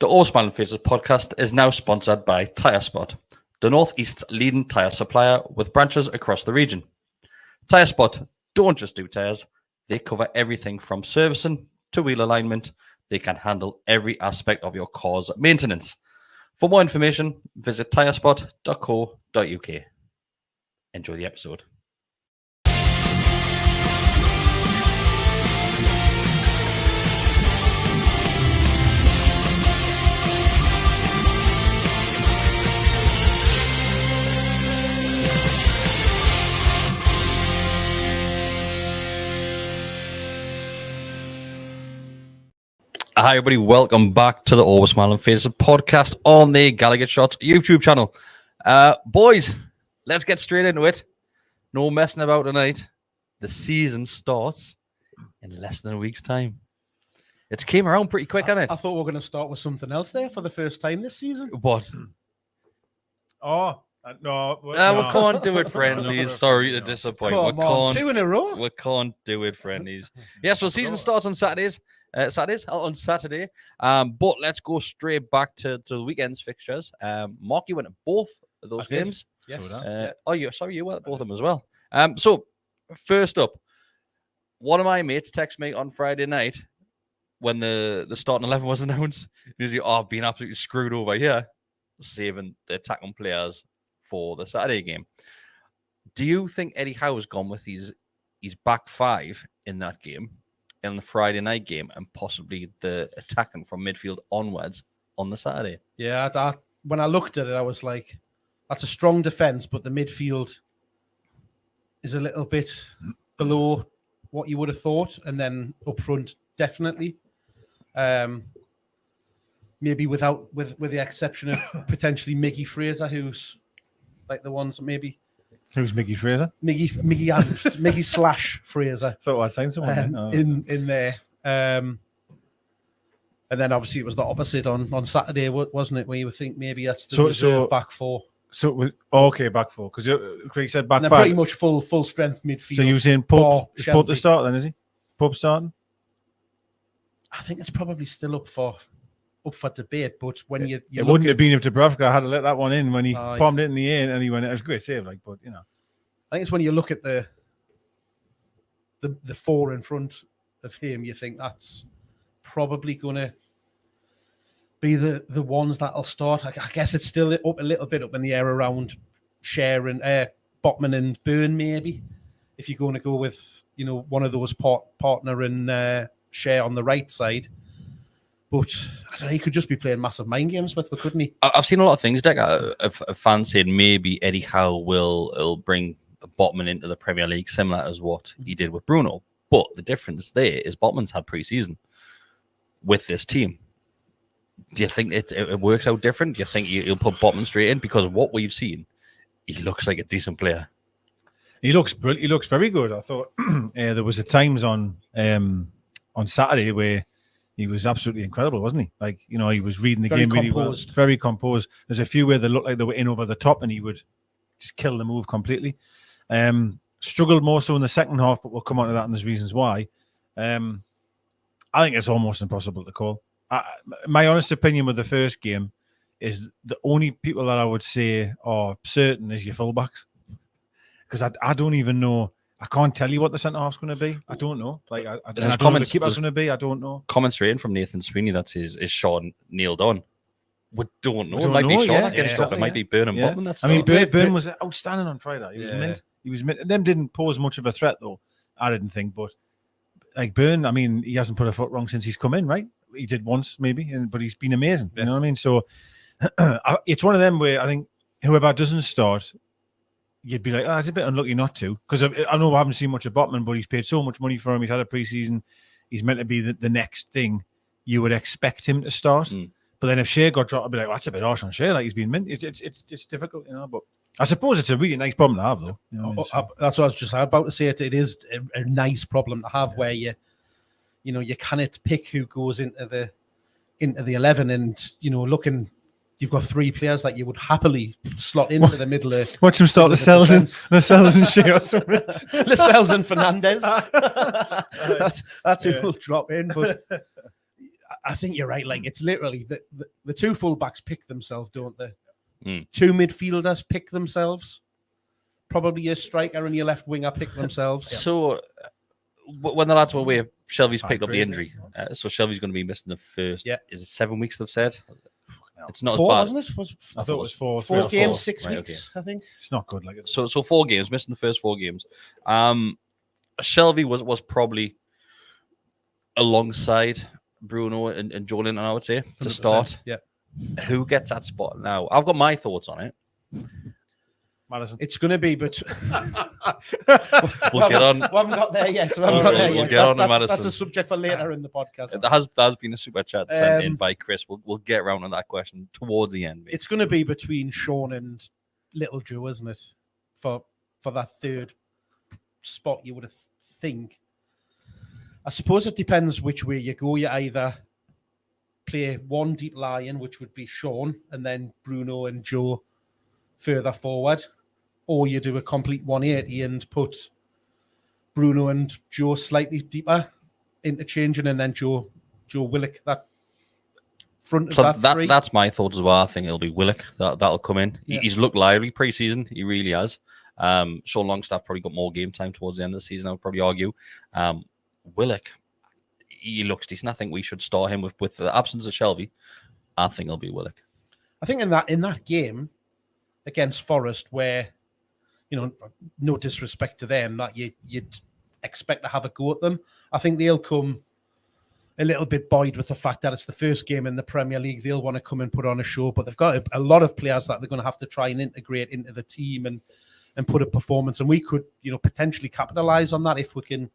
The All Smiling Faces podcast is now sponsored by Tyre Spot, the Northeast's leading tyre supplier with branches across the region. Tyre Spot don't just do tyres, they cover everything from servicing to wheel alignment. They can handle every aspect of your car's maintenance. For more information, visit tyrespot.co.uk. Enjoy the episode. Hi, everybody. Welcome back to the Always Smiling Faces podcast on the Gallowgateshots YouTube channel. Boys, let's get straight into it. No messing about tonight. The season starts in less than a week's time. It came around pretty quick, hasn't it? I thought we were going to start with something else there for the first time this season. What? No. We can't do it, friendlies. Sorry to disappoint. Come on, 2 in a row. We can't do it, friendlies. Yeah, so season starts on Saturday. But let's go straight back to the weekend's fixtures. Mark, you went to both of those games. Yes. You went to both of them as well. So first up, one of my mates texted me on Friday night when the starting 11 was announced. He was like, I've been absolutely screwed over here, saving the attacking players for the Saturday game. Do you think Eddie Howe's gone with his back five in that game, in the Friday night game, and possibly the attacking from midfield onwards on the Saturday? Yeah, when I looked at it, I was like, that's a strong defence, but the midfield is a little bit below what you would have thought. And then up front, definitely. Maybe with the exception of potentially Mickey Fraser, who's like the ones maybe. Who's Mickey Fraser? Mickey slash Fraser. Thought I'd seen someone in there. And then obviously it was the opposite on Saturday, wasn't it? Where you would think maybe that's the reserve back four. So back four, because Craig said back and five. Pretty much full strength midfield. So you're saying Pope to start then, is he? Pope starting? I think it's probably still up for debate, but when you it wouldn't have been if Dubravka had to let that one in when he palmed it in the air and he went. It was a great save, I think it's when you look at the four in front of him, you think that's probably going to be the ones that'll start. I guess it's still up a little bit up in the air around Cher and Botman and Byrne, maybe if you're going to go with one of those partner and Cher on the right side. But I don't know, he could just be playing massive mind games with, couldn't he? I've seen a lot of things, Dick, of fans saying maybe Eddie Howe will bring Botman into the Premier League, similar as what he did with Bruno. But the difference there is Botman's had pre-season with this team. Do you think it works out different? Do you think you'll put Botman straight in? Because what we've seen, he looks like a decent player. He looks brilliant. He looks very good. I thought there was at times on Saturday where he was absolutely incredible, wasn't he? Like, he was reading the game really well. Very composed. There's a few where they looked like they were in over the top and he would just kill the move completely. Struggled more so in the second half, but we'll come on to that and there's reasons why. I think it's almost impossible to call. My honest opinion with the first game is the only people that I would say are certain is your fullbacks. Because I don't even know. I can't tell you what the centre half's going to be. I don't know. Like I don't know what the keeper's going to be. I don't know. Comments straight in from Nathan Sweeney that is Sean nailed on. We don't know. It might be Sean that gets dropped. It might be Byrne and Botman. Byrne was outstanding on Friday. He was mint. He was mint. Them didn't pose much of a threat though. I didn't think, but like Byrne, he hasn't put a foot wrong since he's come in, right? He did once maybe, but he's been amazing. You know what I mean? So it's one of them where I think whoever doesn't start, you'd be like, it's a bit unlucky not to. Because I know I haven't seen much of Botman, but he's paid so much money for him. He's had a pre-season. He's meant to be the next thing. You would expect him to start. But then if Shea got dropped, I'd be like, that's a bit harsh on Shea. Like, he's been mint. It's difficult, But I suppose it's a really nice problem to have, though. That's what I was just about to say. It is a nice problem to have where you cannot pick who goes into the 11 and, looking... You've got three players that you would happily slot into the middle of. Watch him start Lascelles and Shea or something. Lascelles and Fernandez. That's who will drop in. But I think you're right. Like, it's literally the two fullbacks pick themselves, don't they? Mm. Two midfielders pick themselves. Probably your striker and your left winger pick themselves. So when the lads were away, Shelby's picked up the crazy. injury. So Shelby's going to be missing the first. Yeah. Is it 7 weeks they've said? It's not Four, as bad. wasn't it? I thought it was four. Four Four. games, 6 Right, weeks, I think. It's not good. Like it's So 4 games, missing the first 4 games. Shelby was probably alongside Bruno and Joelinton, I would say, to 100%. start. Yeah. Who gets that spot now? I've got my thoughts on it. Madison. It's going to be, but We'll get on. We haven't got there yet. So we haven't got there We'll yet. get on to That's Madison. a subject for later in the podcast. There has been a super chat sent in Um, by Chris. We'll get around on that question towards the end. Mate. It's going to be between Sean and Little Joe, isn't it? For that third spot, you would think. I suppose it depends which way you go. You either play one deep line, which would be Sean, and then Bruno and Joe further forward, or you do a complete 180 and put Bruno and Joe slightly deeper, interchanging, and then Joe Willock that front of So that three. that's my thoughts as well. I think it'll be Willock that'll come in. Yeah. He's looked lively pre-season. He really has. Sean Longstaff probably got more game time towards the end of the season, I would probably argue. Willock, he looks decent. I think we should start him with the absence of Shelby. I think it'll be Willock. I think in that game against Forest, where, you know, no disrespect to them, that you'd expect to have a go at them, I think they'll come a little bit buoyed with the fact that it's the first game in the Premier League. They'll want to come and put on a show, but they've got a lot of players that they're going to have to try and integrate into the team and put a performance. And we could, you know, potentially capitalise on that if we can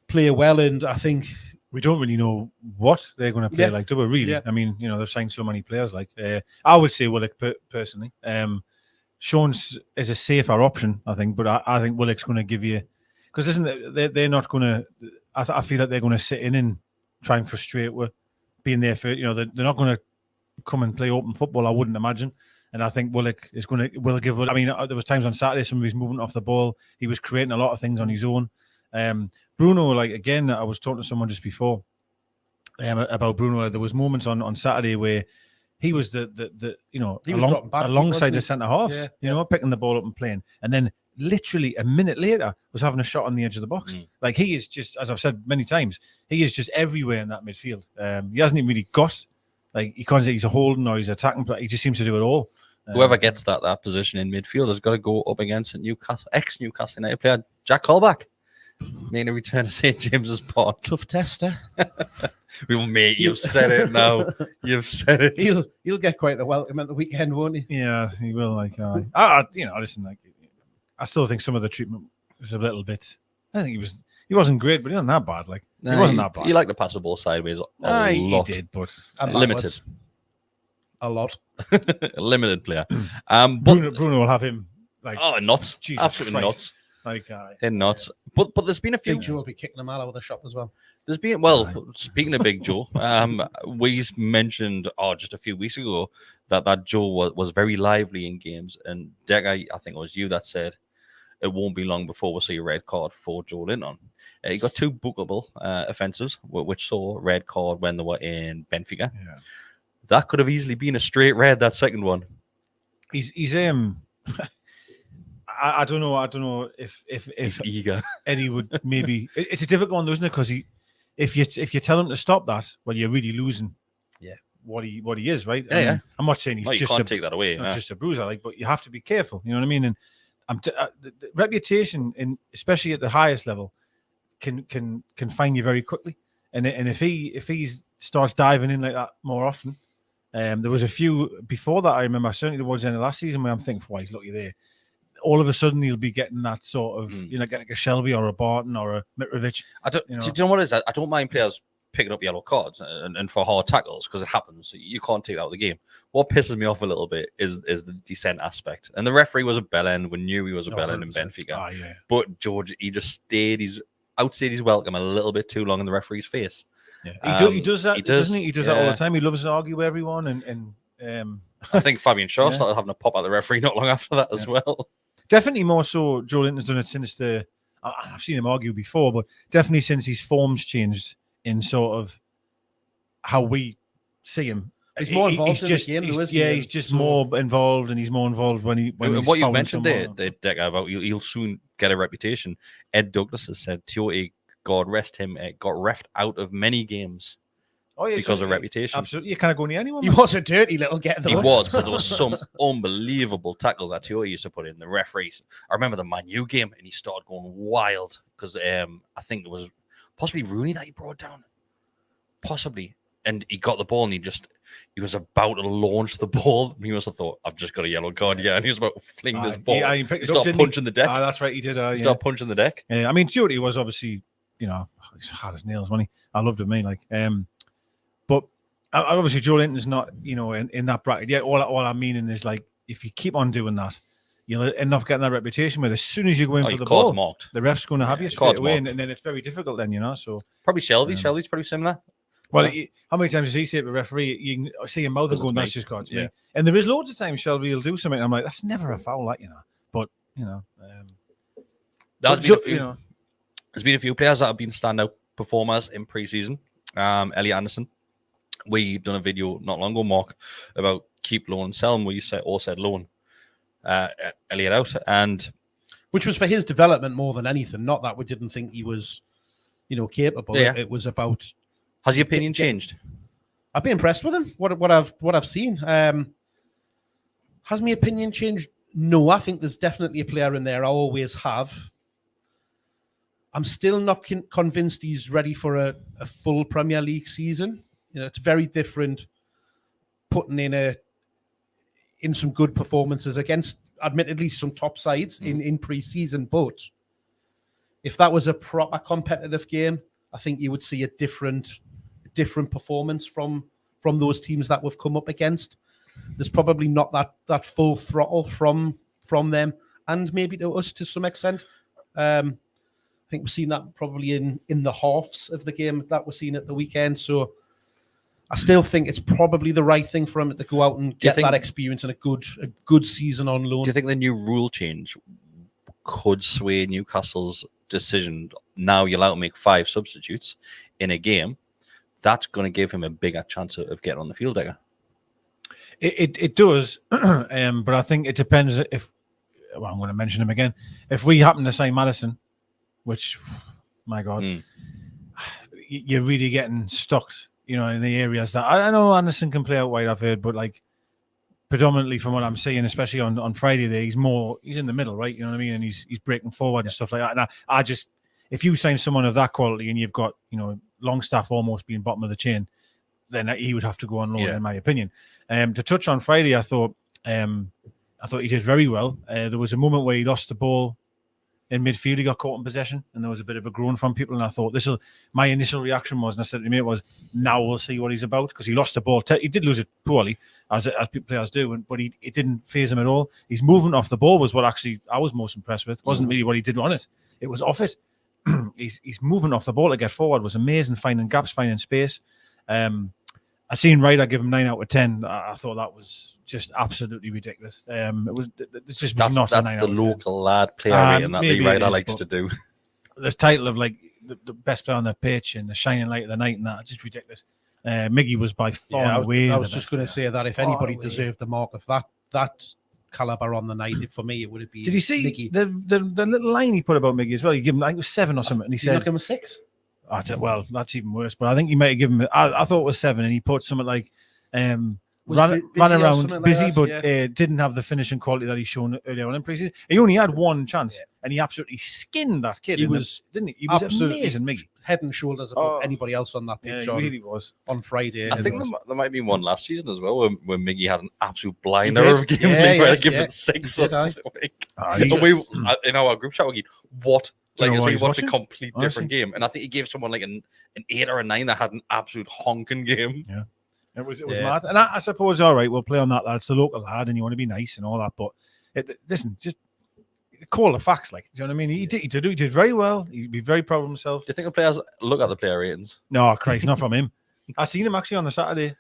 play well. And I think we don't really know what they're going to play like, do we, really? Yeah. I mean, you know, they've signed so many players. Like, I would say Willock personally. Sean's is a safer option, I think, but I think Willock's going to give you, because they're not going to. I feel like they're going to sit in and try and frustrate with being there for. You know, they're not going to come and play open football. I wouldn't imagine. And I think Willock will give. I mean, there was times on Saturday some of his movement off the ball. He was creating a lot of things on his own. Bruno, like, again, I was talking to someone just before about Bruno. Like, there was moments on Saturday where he was the you know, he was dropping back, alongside the wasn't he? centre halves, you know, picking the ball up and playing, and then literally a minute later was having a shot on the edge of the box. Like, he is just, as I've said many times, he is just everywhere in that midfield. He hasn't even really got, like, you can't say he's a holding or he's attacking player. He just seems to do it all. Whoever gets that position in midfield has got to go up against ex-Newcastle United player Jack Colback. Making a return to St. James's Park. tough tester. Well, mate, you've said it now. You've said it. He'll get quite the welcome at the weekend, won't he? Yeah, he will. Like, you know, listen, like, I still think some of the treatment is a little bit. I think he wasn't great, but he wasn't that bad. Like, he wasn't that bad. He liked to pass the ball sideways a lot. He did, but Limited. A lot. A limited player. Bruno will have him like, oh, nuts. Jesus Absolutely Christ. nuts. Like, They're nuts. But there's been a few. Big Joe will be kicking them out of the shop as well. There's been, speaking of Big Joe, we mentioned just a few weeks ago that Joe was very lively in games, and Deck, I think it was you that said it won't be long before we'll see a red card for Joe Linton. He got 2 bookable offences, which saw a red card when they were in Benfica. Yeah. That could have easily been a straight red, that second one. He's I don't know if He's eager. Eddie would maybe. It's a difficult one, though, isn't it? Because if you tell him to stop that, well, you're really losing. Yeah. What he is, right? Yeah. I'm not saying he's You just can't take that away. not just a bruiser, like, but you have to be careful. You know what I mean? And the reputation, especially at the highest level, can find you very quickly. And if he starts diving in like that more often, there was a few before that I remember, certainly towards the end of last season, where I'm thinking, "Why, he's lucky there." All of a sudden, he'll be getting that sort of, you know, getting a Shelby or a Barton or a Mitrovic. Do you know what it is? I don't mind players picking up yellow cards and for hard tackles, because it happens. You can't take that out of the game. What pisses me off a little bit is the descent aspect. And the referee was a bellend. We knew he was a bellend in Benfica. Yeah. But George, he just outstayed his welcome a little bit too long in the referee's face. Yeah. He does that, he does. doesn't he? He does that all the time. He loves to argue with everyone. And I think Fabian Shaw started having a pop at the referee not long after that as well. Definitely more so, Joe Linton's done it since I've seen him argue before, but definitely since his form's changed in sort of how we see him. He's more involved in the game, though, isn't he? Yeah, he's just more involved, and he's more involved when he's what you've mentioned someone. there, Decker, about he'll soon get a reputation. Ed Douglas has said Tiote, God rest him, got refed out of many games because of reputation. Absolutely, you can't go near anyone. He was a dirty little get, though. He was, but there was some unbelievable tackles that Tiote used to put in. The referees, I remember the Man U game, and he started going wild because I think it was possibly Rooney that he brought down, possibly, and he got the ball and he was about to launch the ball. He must have thought, I've just got a yellow card, and he was about to fling this ball. Yeah, he started punching the deck. That's right, he did. He started punching the deck. Yeah, I mean, Tiote was obviously, he's hard as nails, wasn't he? I loved him, but obviously Joe Linton's not, in that bracket. Yeah, all I'm meaning is like, if you keep on doing that, you'll end up getting that reputation where as soon as you go in for the ball, marked. The ref's going to have you straight away, and then it's very difficult then, so. Probably Shelby. Shelby's pretty similar. Well, how many times does he say to a referee, you can see him mouth and going, that's just cards. Yeah. And there is loads of times Shelby will do something, and I'm like, that's never a foul, But, there's been a few players that have been standout performers in pre-season. Elliot Anderson. We done a video not long ago, Mark, about keep loan and sell him, where you all said loan Elliot out, and which was for his development more than anything. Not that we didn't think he was, capable. Yeah. It was about. Has your opinion changed? I've been impressed with him. What I've seen. Has my opinion changed? No, I think there's definitely a player in there. I always have. I'm still not convinced he's ready for a full Premier League season. It's very different putting in some good performances against, admittedly, some top sides in pre-season. But if that was a proper competitive game, I think you would see a different performance from those teams that we've come up against. There's probably not that full throttle from them, and maybe to us to some extent. I think we've seen that probably in the halves of the game that we're seeing at the weekend. So I still think it's probably the right thing for him to go out and get that experience and a good season on loan. Do you think the new rule change could sway Newcastle's decision? Now you're allowed to make 5 substitutes in a game. That's going to give him a bigger chance of getting on the field, Digger. It does, but I think it depends if. Well, I'm going to mention him again. If we happen to sign Maddison, which, my God, you're really getting stuck, in the areas that I know Anderson can play out wide. I've heard, but predominantly from what I'm seeing, especially on Friday, there he's in the middle, right? You know what I mean? And he's breaking forward and stuff like that. And I just, if you sign someone of that quality and you've got Longstaff almost being bottom of the chain, then he would have to go on loan, in my opinion. To touch on Friday, I thought he did very well. There was a moment where he lost the ball in midfield. He got caught in possession, and there was a bit of a groan from people. And I thought, my initial reaction was, and I said to me, it was, now we'll see what he's about, because he lost the ball. He did lose it poorly, as players do, but it didn't faze him at all. His movement off the ball was what actually I was most impressed with. It wasn't really what he did on it. It was off it. His movement off the ball to get forward was amazing, finding gaps, finding space. I seen Ryder give him 9 out of 10. I thought that was just absolutely ridiculous. It's just that's not the 9 out of 10. Local lad player rating that Lee Ryder likes to do. This title of the best player on the pitch and the shining light of the night and that, just ridiculous. Miggy was by far and away. I was just going to say that if anybody deserved the mark of that caliber on the night, for me it would have been. Did you see Miggy. the little line he put about Miggy as well? He gave him, I think it was 7 or something, and he said, give him a 6. Well, that's even worse. But I think he might have given him. I thought it was 7, and he put something like ran around busy, but didn't have the finishing quality that he's shown earlier on in pre-season. He only had one chance, and he absolutely skinned that kid. He was absolutely amazing, Miggy. Head and shoulders above anybody else on that pitch. He really was on Friday. I think there might be one last season as well where Miggy had an absolute blinder of game. Give it 6 or something. We in our group chat, we what. Like, he watched a complete different game. And I think he gave someone like an 8 or a 9 that had an absolute honking game. Yeah. It was mad. And I suppose, all right, we'll play on that, lad. It's the local lad and you want to be nice and all that. But listen, just call the facts. Do you know what I mean? He did very well. He'd be very proud of himself. Do you think the players look at the player ratings? No, Christ, not from him. I seen him actually on the Saturday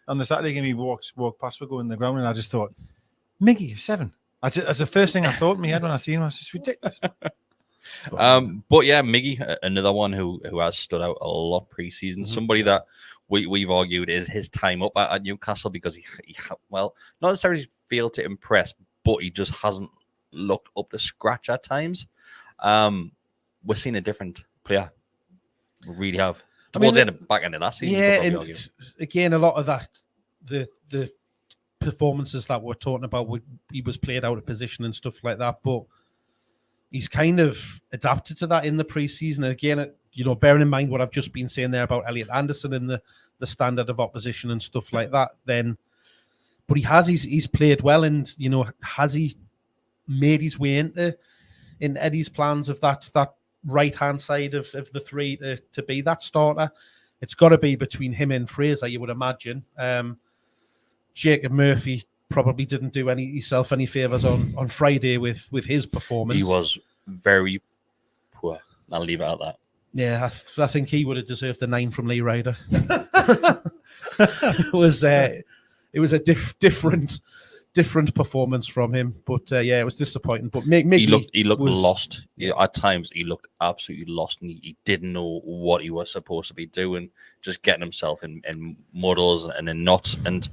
game. He walked past, we go in the ground, and I just thought, Miggy, 7. That's the first thing I thought in my head when I seen him. I was just ridiculous. But yeah, Miggy, another one who has stood out a lot pre-season. Somebody that we've argued is his time up at Newcastle because he well, not necessarily failed to impress, but he just hasn't looked up to scratch at times. We're seeing a different player. We really have. Towards the back end of last season. Yeah, and again, a lot of that, the performances that we're talking about, he was played out of position and stuff like that, but he's kind of adapted to that in the preseason. And again, bearing in mind what I've just been saying there about Elliot Anderson and the standard of opposition and stuff like that, but he's played well, and has he made his way in Eddie's plans of that right-hand side of the three to be that starter? It's got to be between him and Fraser, you would imagine. Jacob Murphy probably didn't do himself any favours on Friday with his performance. He was very poor. I'll leave it at that. Yeah, I think he would have deserved a 9 from Lee Ryder. It was a different performance from him, but it was disappointing. But he looked lost. At times he looked absolutely lost, and he didn't know what he was supposed to be doing, just getting himself in muddles and in knots. And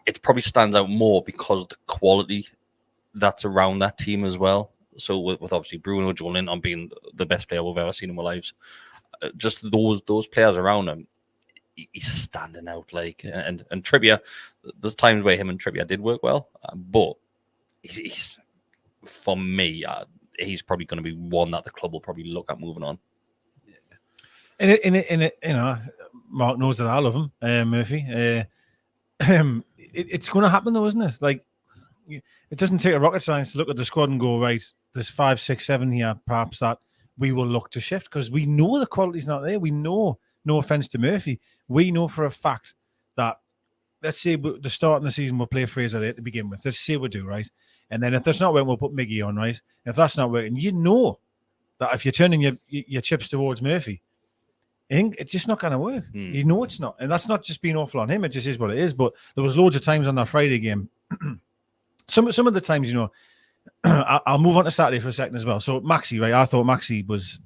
it probably stands out more because of the quality that's around that team as well. So with obviously Bruno, Joel Linton being the best player we've ever seen in our lives, just those players around him, he's standing out. And Trippier, there's times where him and Trippier did work well, but he's for me, he's probably going to be one that the club will probably look at moving on. Mark knows that I love him, Murphy. It's going to happen though, isn't it? Like, it doesn't take a rocket science to look at the squad and go, right, there's 5, 6, 7 here, perhaps that we will look to shift, because we know the quality's not there. We know, no offence to Murphy, we know for a fact that, let's say the start of the season we'll play Fraser there to begin with. Let's say we do, right? And then if that's not working, we'll put Miggy on, right? If that's not working, you know that if you're turning your chips towards Murphy, I think it's just not going to work. You know it's not. And that's not just being awful on him. It just is what it is. But there was loads of times on that Friday game. Some of the times, I'll move on to Saturday for a second as well. So Maxi, right? I thought Maxi was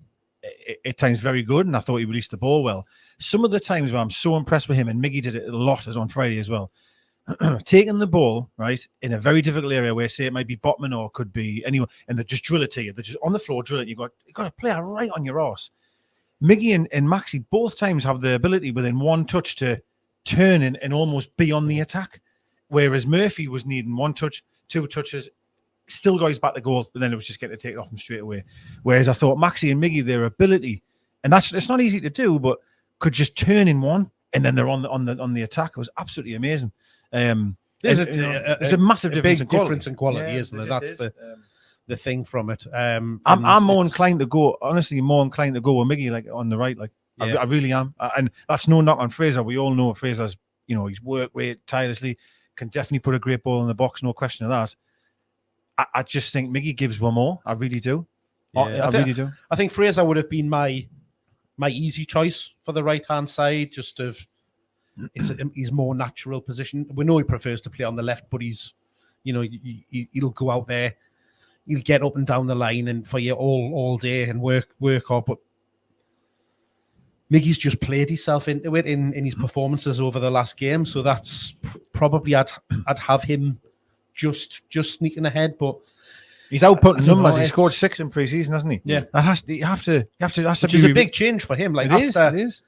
at times very good, and I thought he released the ball well. Some of the times where I'm so impressed with him, and Miggy did it a lot as on Friday as well, taking the ball, right, in a very difficult area where, say, it might be Botman or could be anyone, and they just drill it to you. They're just on the floor, drill it. You've got to play it right on your arse. Miggy and Maxi both times have the ability within one touch to turn and almost be on the attack, whereas Murphy was needing 1 touch, 2 touches, still got his back to goal, but then it was just getting to take it off him straight away. Whereas I thought Maxi and Miggy, their ability, and it's not easy to do, but could just turn in one and then they're on the attack. It was absolutely amazing. There's a massive difference in quality, isn't there? That's the thing from it. I'm more inclined to go, honestly, with Miggy, like on the right. Like, yeah. I really am. And that's no knock on Fraser. We all know Fraser's, he's worked rate tirelessly, can definitely put a great ball in the box, no question of that. I just think Miggy gives one more. I really do. Yeah, I really do. I think Fraser would have been my easy choice for the right-hand side, just of he's more natural position. We know he prefers to play on the left, but he's, he'll go out there, he'll get up and down the line and for you all day and work hard. But Miggy's just played himself into it in his performances over the last game, so that's probably I'd have him just sneaking ahead, but he's outputting numbers. He scored 6 in pre-season, hasn't he? Yeah, that has to. Which is a big change for him. Like, it is.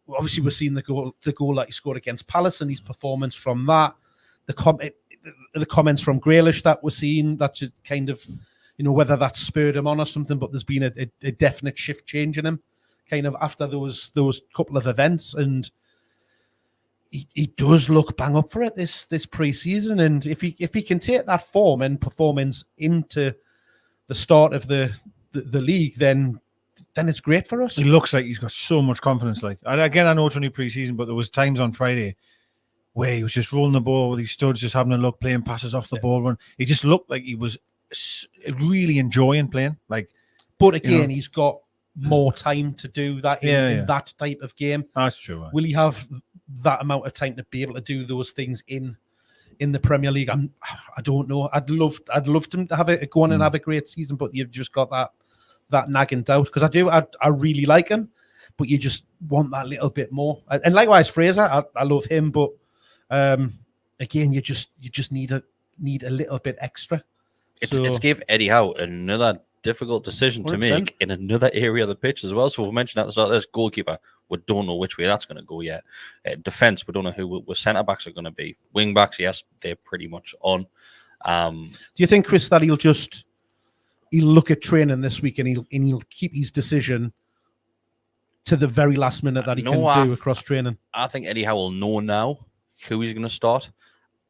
Obviously, we're seeing the goal that he scored against Palace and his performance from that. The comments from Grealish that we're seeing, that just kind of, whether that spurred him on or something, but there's been a definite shift change in him, kind of after those couple of events, and he does look bang up for it this pre-season. And if he can take that form and performance into the start of the league, then it's great for us. He looks like he's got so much confidence. Like, and again, I know it's only pre-season, but there was times on Friday where he was just rolling the ball with his studs, just having a look, playing passes off the ball run. He just looked like he was really enjoying playing. Like, but again, he's got more time to do that in that type of game. That's true. Right? Will he have that amount of time to be able to do those things in the Premier League? I don't know. I'd love him to have go on and have a great season, but you've just got that nagging doubt, because I really like him, but you just want that little bit more. And likewise, Fraser, I love him, but again, you just need a little bit extra. It's give Eddie Howe another difficult decision to 100%. make in another area of the pitch as well. So we'll mention at the start, this goalkeeper, we don't know which way that's going to go yet. Defence, we don't know who centre backs are going to be. Wing backs, yes, they're pretty much on. Do you think, Chris, that he'll look at training this week and he'll keep his decision to the very last minute that he can do across training? I think Eddie Howe will know now who he's going to start,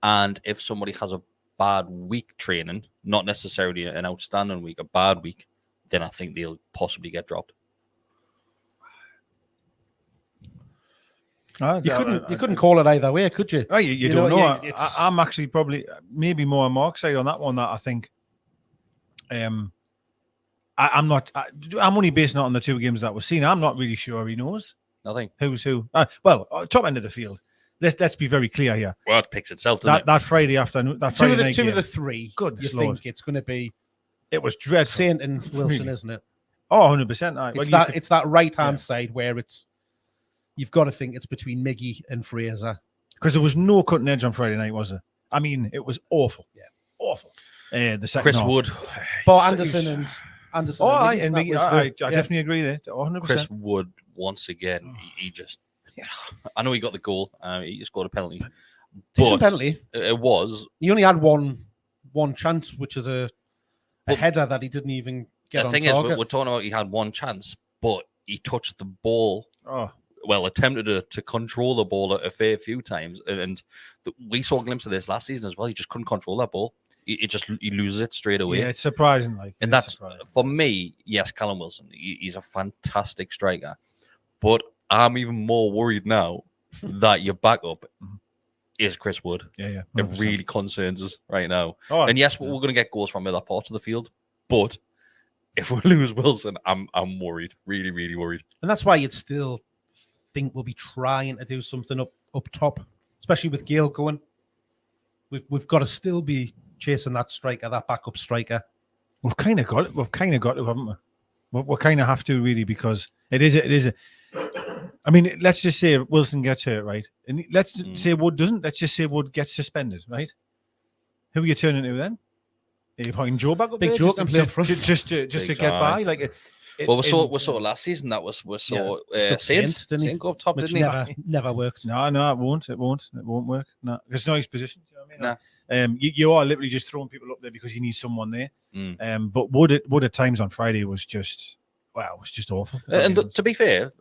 and if somebody has a bad week training, not necessarily an outstanding week, a bad week, then I think they'll possibly get dropped. You couldn't call it either way, could you? Oh, you don't know. I'm actually probably maybe more on Mark's side on that one. That I think, I'm only basing it on the 2 games that we've seen. I'm not really sure he knows. Nothing. Who's who? Top end of the field. Let's be very clear here. Well, it picks itself, doesn't it? That Friday afternoon, that Friday night two game. of the 3. Goodness you Lord. think it's going to be? It was dreadful. Saint and Wilson, isn't it? Oh, 100%. It's that right hand side where you've got to think it's between Miggy and Fraser, because there was no cutting edge on Friday night, was there? I mean, it was awful. Yeah, awful. The second Chris half. Wood, but Anderson. Oh, and Miggy, I definitely agree there. 100%. Chris Wood once again. He just. I know he got the goal. He scored a penalty. Decent penalty. It was. He only had one chance, which is a header that he didn't even get on target. The thing is, we're talking about he had one chance, but he touched the ball. Oh. Well, attempted to control the ball a fair few times, and we saw a glimpse of this last season as well. He just couldn't control that ball. He loses it straight away. Yeah, it's surprising. And that's for me. Yes, Callum Wilson. He's a fantastic striker, but I'm even more worried now that your backup is Chris Wood. Yeah. 100%. It really concerns us right now. Oh, and yes, we're going to get goals from other parts of the field, but if we lose Wilson, I'm worried. Really, really worried. And that's why you'd still think we'll be trying to do something up top, especially with Gale going. We've got to still be chasing that striker, that backup striker. We've kind of got it. We've kind of got to, haven't we? We kind of have to, really, because it is a. I mean, let's just say Wilson gets hurt, right? And let's say Wood doesn't. Let's just say Wood gets suspended, right? Who are you turning to then? Are you putting Joe back up Big there? Joe can play up front. Just to get by? We saw last season that we saw Saint go up top, which didn't he? Never worked. No, it won't. It won't work. No, it's not his position. You know what I mean? No. You are literally just throwing people up there because you need someone there. But Wood at times on Friday was just awful. And to be fair,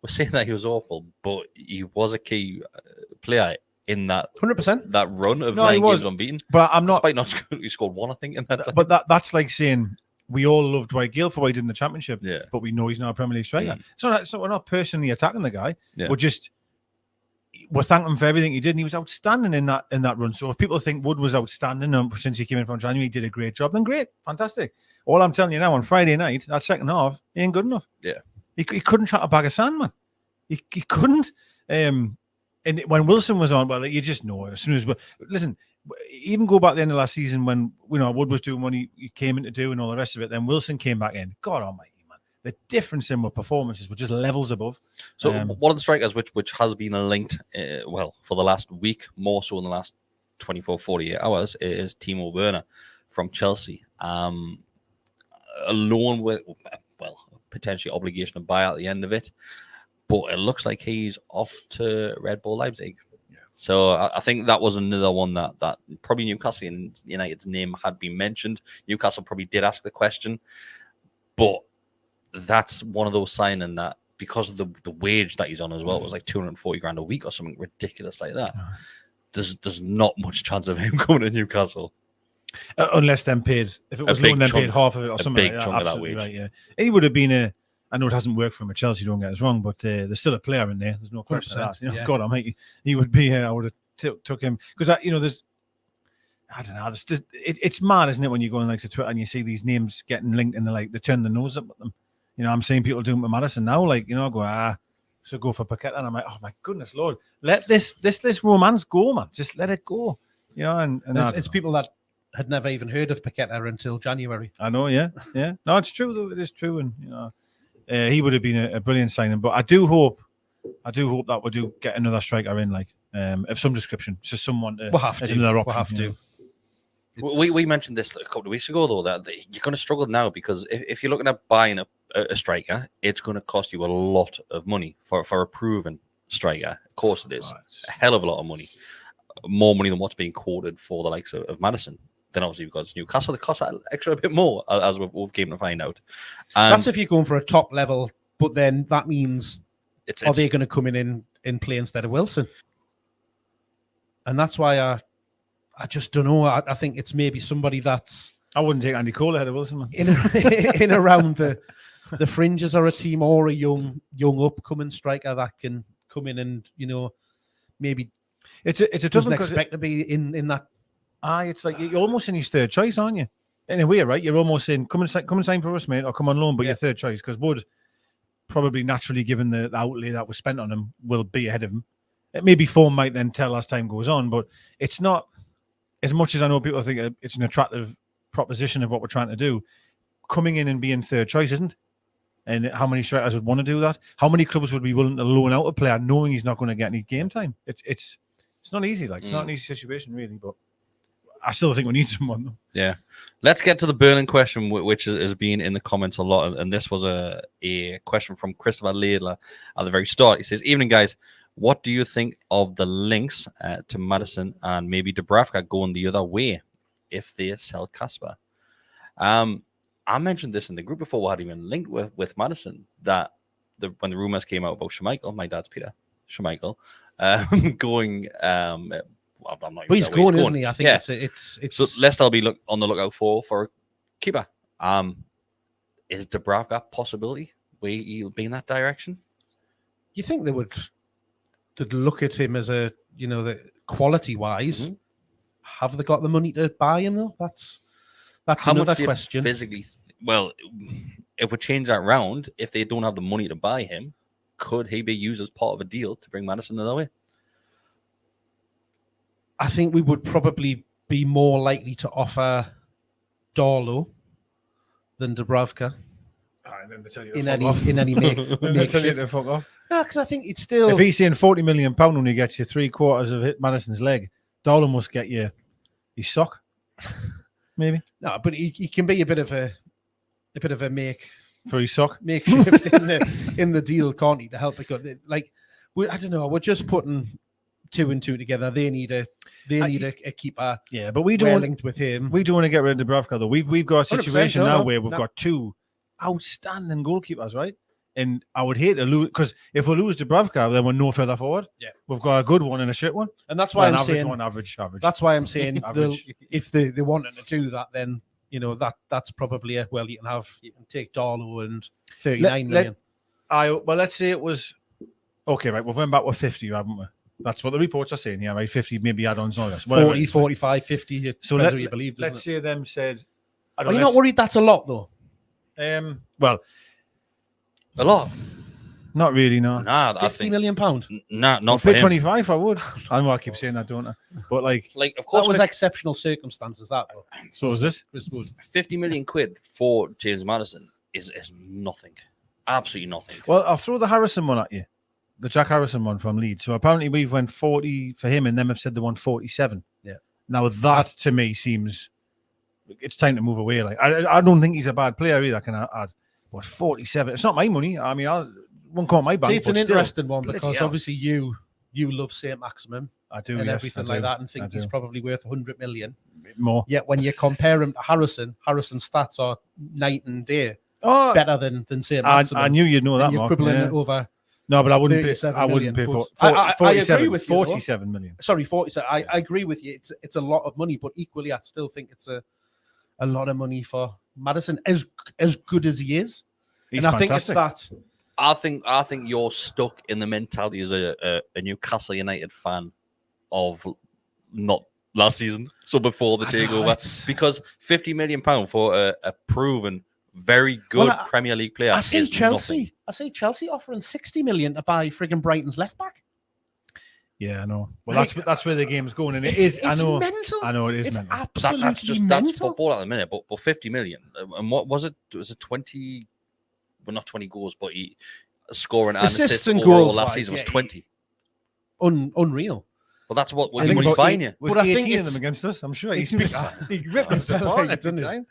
we're saying that he was awful, but he was a key player in that 100% that run of 9 games unbeaten. But I'm not. Despite not he scored 1, I think, in that. But that's like saying we all loved Dwight Gale for what he did in the Championship. Yeah. But we know he's not a Premier League striker. So we're not personally attacking the guy. Yeah. We're thanking him for everything he did, and he was outstanding in that run. So if people think Wood was outstanding since he came in from January, he did a great job, then great, fantastic. All I'm telling you now, on Friday night, that second half, he ain't good enough. Yeah. He couldn't shot a bag of sand, man. He couldn't. And when Wilson was on, well, you just know as soon as. Listen, even go back to the end of last season when Wood was doing what he came in to do and all the rest of it. Then Wilson came back in. God Almighty, man, the difference in our performances were just levels above. So one of the strikers which has been linked, for the last week, more so in the last 24, 48 hours, is Timo Werner from Chelsea. Alone with potentially obligation to buy at the end of it. But it looks like he's off to Red Bull Leipzig. Yeah. So I think that was another one that probably Newcastle and United's name had been mentioned. Newcastle probably did ask the question. But that's one of those signing that because of the wage that he's on as well, it was like 240 grand a week or something ridiculous like that. There's not much chance of him going to Newcastle. Unless them paid, if it was loan, then paid half of it or something. A big chunk of that wage. Right, yeah. He would have been I know it hasn't worked for him at Chelsea, don't get us wrong, but there's still a player in there. There's no question of that. God Almighty, he would be. I would have took him because there's. I don't know. It's mad, isn't it, when you go on to Twitter and you see these names getting linked and they turn the nose up at them. I'm seeing people doing it with Madison now. So go for Paqueta, and I'm like, oh my goodness, Lord, let this romance go, man. Just let it go. And it's people that had never even heard of Paqueta until January. I know, yeah. No, it's true though. It is true, and he would have been a brilliant signing. But I do hope that we do get another striker in, like of some description, just someone to. We'll have to. Another option, we'll have to. We mentioned this a couple of weeks ago, though, that you're going to struggle now because if you're looking at buying a striker, it's going to cost you a lot of money for a proven striker. Of course, it is a hell of a lot of money, more money than what's being quoted for the likes of Maddison. Then obviously we've got Newcastle that costs that extra a bit more, as we've came to find out. That's if you're going for a top level, but then that means are they going to come in play instead of Wilson? And that's why I just don't know. I think it's maybe somebody that's... I wouldn't take Andy Cole ahead of Wilson, man. In around the fringes or a team or a young upcoming striker that can come in and, maybe it's a doesn't expect to be in that. It's like you're almost in his third choice, aren't you? In a way, right? You're almost in, come and sign for us, mate, or come on loan, but your third choice, because Wood, probably naturally, given the outlay that was spent on him, will be ahead of him. It maybe form might then tell as time goes on, but it's not, as much as I know people think it's an attractive proposition of what we're trying to do, coming in and being third choice isn't. And how many strikers would want to do that? How many clubs would be willing to loan out a player knowing he's not going to get any game time? It's not easy. Like, it's not an easy situation, really, but I still think we need someone, though. Yeah. Let's get to the burning question, which has been in the comments a lot. And this was a question from Christopher Laidler at the very start. He says, "Evening, guys. What do you think of the links to Maddison and maybe Dubravka going the other way if they sell Kasper?" I mentioned this in the group before we had even linked with Maddison, that when the rumors came out about Schmeichel, my dad's Peter Schmeichel, going... I'm not he's going, isn't he? I think it's so Leicester will be on the lookout for a keeper. Is Dubravka a possibility where he'll be in that direction? You think they'd look at him as the quality wise? Mm-hmm. Have they got the money to buy him though? That's how another much question. Physically, it would change that round. If they don't have the money to buy him, could he be used as part of a deal to bring Maddison another way? I think we would probably be more likely to offer Darlow than Dubravka. And then they tell you in any makeshift. Fuck off. No, because I think it's still... If he's saying £40 million when he gets you 3/4 of hit Maddison's leg, Darlow must get you his sock. Maybe. No, but he can be a bit of a make for his sock makeshift in the deal, can't he? To help it, I don't know. We're just putting 2 and 2 together. They need a keeper. Yeah, but we don't linked with him. We don't want to get rid of Dubravka though. We've got a situation now where we've got 2 outstanding goalkeepers, right? And I would hate to lose, because if we lose Dubravka, then we're no further forward. Yeah, we've got a good one and a shit one, and that's why I'm average saying one, average. That's why I'm saying if they wanted to do that, then that's probably you can take Darlow and 39 million. Let's say it was okay, right? We've went back with 50, haven't we? That's what the reports are saying here, right? 50, maybe add-ons, no less. 40, 45, 50. So let's say them said. Are you not worried that's a lot though? Well, a lot. Not really, no. Nah, £50 million. Nah, not for him. 25, I would. I know I keep saying that, don't I? But of course, that was exceptional circumstances. That though. So is this? Chris Wood. £50 million for James Maddison is nothing. Absolutely nothing. Well, I'll throw the Harrison one at you. The Jack Harrison one from Leeds. So apparently we've went 40 for him, and them have said they want 47. Yeah. Now that to me seems it's time to move away. Like I don't think he's a bad player either. Can I add? But 47. It's not my money. I mean, I won't call my bank. See, it's an interesting one because obviously you love Saint Maximum. I do, and yes, everything like that, and think he's probably worth 100 million more. Yet when you compare him to Harrison's stats are night and day better than Saint Maximum. I knew you'd know that. You're quibbling over. No, but I wouldn't pay. I wouldn't pay for 47. I agree with you, 47 million. Sorry, 47. I agree with you. It's a lot of money, but equally, I still think it's a lot of money for Maddison, as good as he is. He's and I fantastic. think it's that. I think you're stuck in the mentality as a Newcastle United fan of not last season, so before the takeover, because £50 million for a proven very good Premier League player. I see Chelsea. Nothing. I see Chelsea offering 60 million to buy friggin' Brighton's left back. Yeah, I know. Well, Like, that's where the game's going, and it it's- is. I it's know. mental. I know it is It's mental. absolutely That's mental. football at the minute. But 50 million. And what was it? Was it 20? Well, not 20 goals, but he scoring and assists and overall goals last wise, season was yeah, 20. Unreal. Well, that's what I he think would about fine you. Was But I think 18 of it's- them against us? I'm sure it's he ripped us like, apart every doesn't it? time.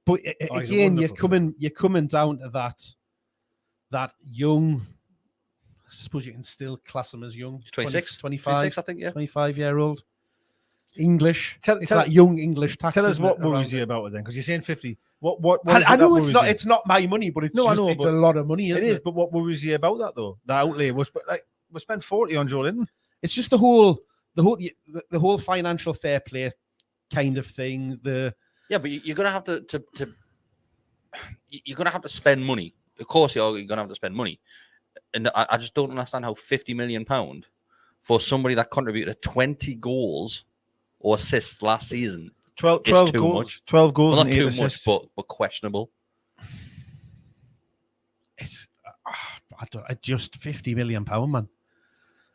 But Oh, he's a again, you're wonderful coming down to that young. I suppose you can still class him as young. 26, 25, 26, I think. Yeah. 25-year-old. English. Tell that young English tax. Tell us isn't what it, worries around you it? about it then, because you're saying 50. What I is it that know worries you? it's not my money, but it's No, I just, know, it's but a lot of money, It isn't is, but what worries you about that though? The outlay was we spent 40 on Joe Linton. It's just the whole financial fair play kind of thing. Yeah, but you're gonna have to you're gonna have to spend money. Of course, you're gonna have to spend money, and I just don't understand how £50 million for somebody that contributed 20 goals or assists last season 12 is too goals. much. 12 goals Well, and not 8 too assists. much, but questionable. It's I just £50 million, man.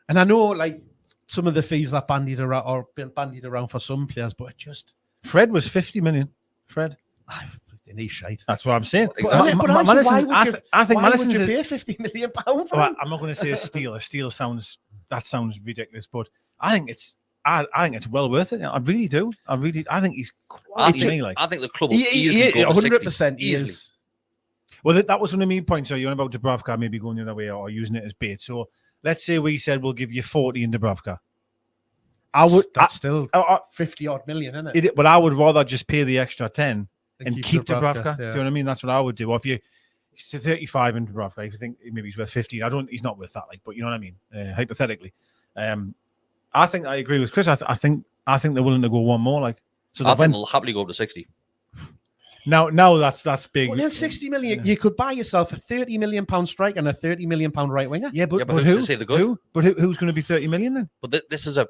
And I know like some of the fees that bandied around for some players, but it just Fred was 50 million. Fred. in his shite. That's what I'm saying. Exactly. I think why would Madison's you a- pay £50 million for Well, him? I'm not going to say a steal. A steal sounds ridiculous, but I think it's well worth it. I really do. I think he's I quality. think the club will He easily go to 60. 100% he Easily. is. Well, that was one of my points. So you're on about Dubravka maybe going the other way or using it as bait. So let's say we said we'll give you 40 in Dubravka. That's still 50 odd million, isn't it? But I would rather just pay the extra 10 and keep Dubravka. Yeah. Do you know what I mean? That's what I would do. Or if he's 35 in Dubravka, if you think maybe he's worth 50, he's not worth that. Like, but you know what I mean? Hypothetically, I think I agree with Chris. I think they're willing to go one more. Like, so I think they'll happily go up to 60. Now that's big. Well, then 60 million, you could buy yourself a £30 million striker and a £30 million right winger. Yeah, but who's who? to say they're good? But who's going to be 30 million then? But this is a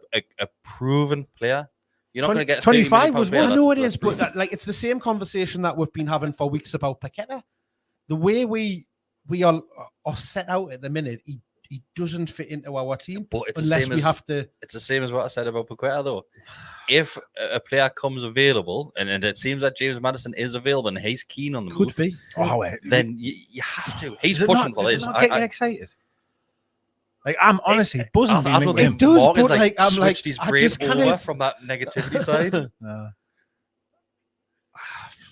proven player. You're not going to get 25 was one. I know it is, but it's the same conversation that we've been having for weeks about Paqueta. The way we are set out at the minute, he doesn't fit into our team. But it's unless the same we have to. It's the same as what I said about Paqueta, though. If a player comes available, and it seems that James Maddison is available and he's keen on the Could move, be. then you have to. He's Does it pushing not- for does this. it not get you excited? Like, I'm honestly buzzing. I don't think It does, Mark but is like, I'm like, switched his I brain just can't- over from that negativity side. No.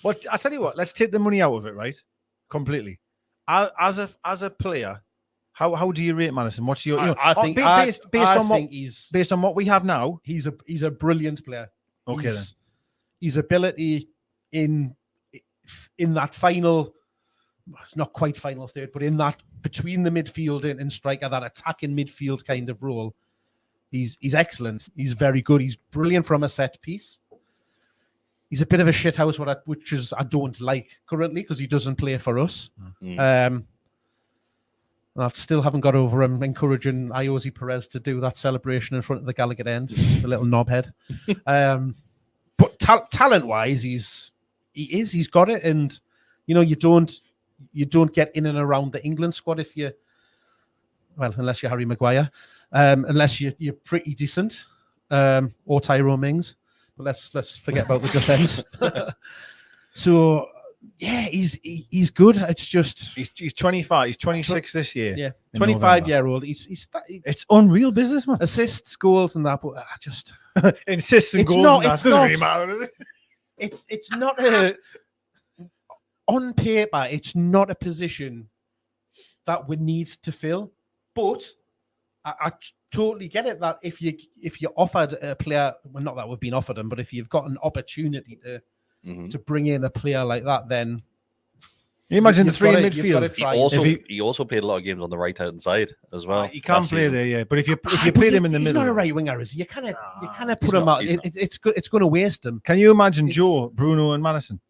Well, I tell you what. Let's take the money out of it, right? Completely. As a player, how do you rate Maddison? What's your? I think based on what we have now. he's a brilliant player. Okay, His ability in that final, not quite final third, but in that between the midfield and striker, that attacking midfield kind of role, he's excellent. He's very good. He's brilliant from a set piece. He's a bit of a shithouse, which I don't like currently because he doesn't play for us. I still haven't got over him encouraging Iosi Perez to do that celebration in front of the Gallowgate end, the little knobhead. But talent-wise, he's got it, and you don't get in and around the England squad unless you're Harry Maguire, unless you're pretty decent, or Tyrone Mings. But let's forget about the defense. So yeah, he's good. It's just he's 25. He's 26 this year. Yeah, 25-year-old. It's unreal business, man. Assists, goals, and that. But I just assists and it's goals. not- and it's that doesn't not- really matter, does it? it's not a on paper. It's not a position that we need to fill. But I totally get it that if you offered a player, well, not that we've been offered him, but if you've got an opportunity to bring in a player like that, then you imagine the you've three in got to- you've got to midfield. try. He also played a lot of games on the right hand side as well. He can't last play season. there, yeah. But if you But play them in the he's middle, not a right winger, is he? You kind of put he's him not, out. he's not. It's going to waste him. can you imagine It's- Joe, Bruno, and Madison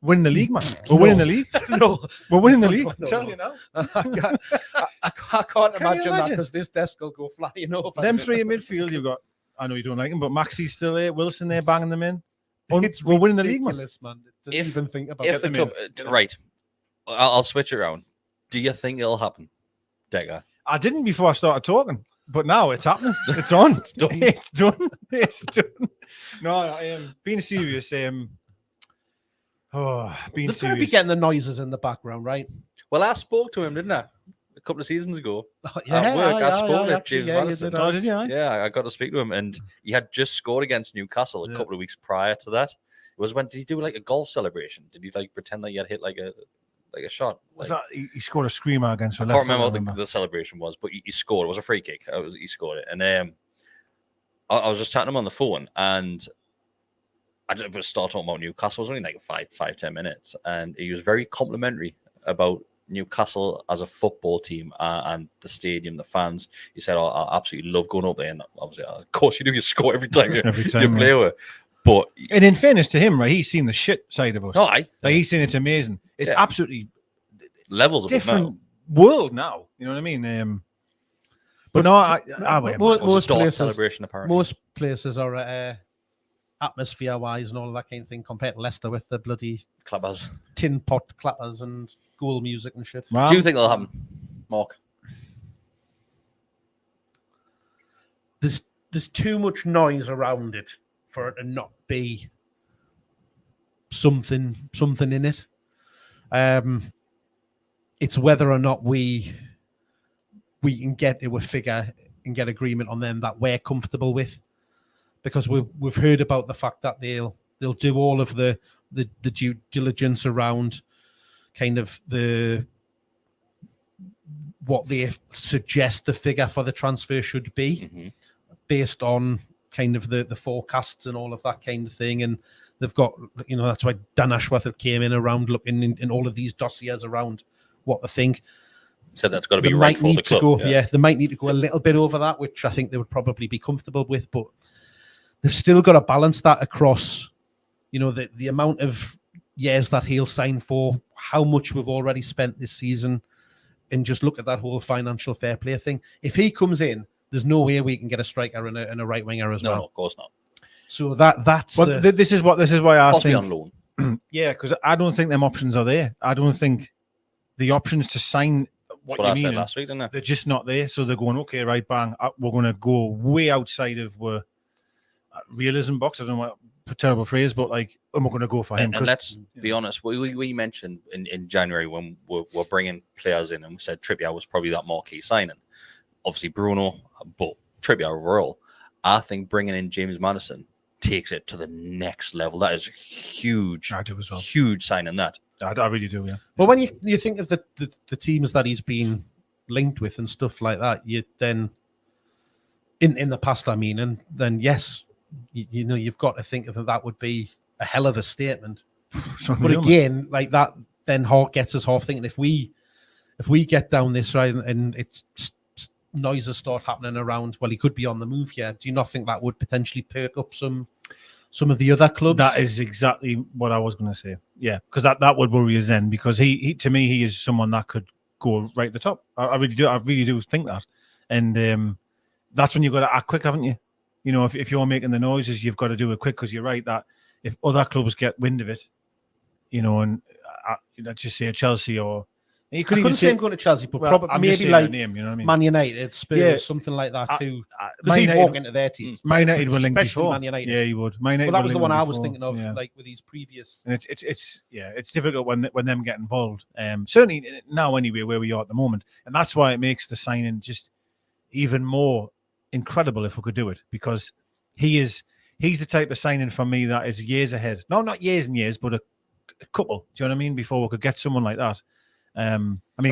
winning the league, man? We're winning the league. No, We're winning the league. no, I'm telling no. you now. I can't Can you imagine that imagine? because this desk will go flying over. Them three in midfield, you've got. I know you don't like him, but Maxi's still there. Wilson there, banging them in. It's We're winning the league, man. ridiculous, man. Didn't If- even think about If it. the club, right, I'll switch it around. Do you think it'll happen, Decker? I didn't before I started talking. But now it's happening. It's on. It's done. It's done. It's done. No, I am being serious. Being They're going to serious. be getting the noises in the background, right? Well, I spoke to him, didn't I? A couple of seasons ago. Oh, At work, I spoke to actually, James you Madison. did. Oh, did you? Right? Yeah, I got to speak to him, and he had just scored against Newcastle a couple of weeks prior to that. It was when did he do like a golf celebration? Did he like pretend like he had hit like a shot? Was Like, that he scored a screamer against? I can't remember what the celebration was, but he scored. It was a free kick. He scored it, and I was just chatting to him on the phone, and I just started talking about Newcastle. It was only like 5-10 minutes, and he was very complimentary about Newcastle as a football team and the stadium, the fans. He said, I absolutely love going up there. And obviously, of course, you do. You score every time you play with. But and in fairness to him, right, he's seen the shit side of us. No, like he's seen it's amazing. It's absolutely levels of different world now. You know what I mean? But no, most places, celebration apparently. Most places are atmosphere-wise and all of that kind of thing compared to Leicester with the bloody clappers, tin pot clappers and goal music and shit. Do you think that'll happen, Mark? There's too much noise around it for it to not be something in it. It's whether or not we can get to a figure and get agreement on them that we're comfortable with, because we've heard about the fact that they'll do all of the due diligence around kind of what they suggest the figure for the transfer should be, based on kind of the forecasts and all of that kind of thing. And they've got, that's why Dan Ashworth came in around looking in all of these dossiers around what they think. Said that's got to be right for the club. They might need to go a little bit over that, which I think they would probably be comfortable with, but they've still got to balance that across, the amount of years that he'll sign for, how much we've already spent this season, and just look at that whole financial fair play thing. If he comes in, there's no way we can get a striker and a right winger as well. No, of course not. So that's this is why I possibly think on loan. Yeah, because I don't think them options are there. I don't think the options to sign what I said last week, didn't I? They're just not there. So they're going, okay, right, bang, we're going to go way outside of the realism box. I don't know what a terrible phrase, but and we're going to go for him. And let's be honest, we mentioned in January when we're bringing players in, and we said Trippier was probably that marquee signing. Obviously Bruno, but Trippier overall. I think bringing in James Madison takes it to the next level. That is huge. I do as well. Huge signing that. I really do, yeah. Well, when you think of the teams that he's been linked with and stuff like that, you then in the past, I mean, and then yes, you've got to think of that would be a hell of a statement. But again, like that, then gets us half thinking if we get down this right and it's noises start happening around, well, he could be on the move here. Do you not think that would potentially perk up some of the other clubs? That is exactly what I was going to say. Yeah, because that would worry us then, because he to me, he is someone that could go right at the top. I really do think that. And that's when you've got to act quick, haven't you? If you're making the noises, you've got to do it quick, because you're right that if other clubs get wind of it, and let's just say a Chelsea or you could even say him going to Chelsea, but probably maybe like name, you know what I mean? Man United, Spurs, something like that too. Because he'd walk into their teams. Man United will link before. Man United. Yeah, he would. Man United that was the one I before. was thinking of, like with these previous. And it's difficult when them get involved. Certainly now anyway, where we are at the moment, and that's why it makes the signing just even more incredible if we could do it, because he's the type of signing for me that is years ahead. No, not years and years, but a couple. Do you know what I mean? Before we could get someone like that.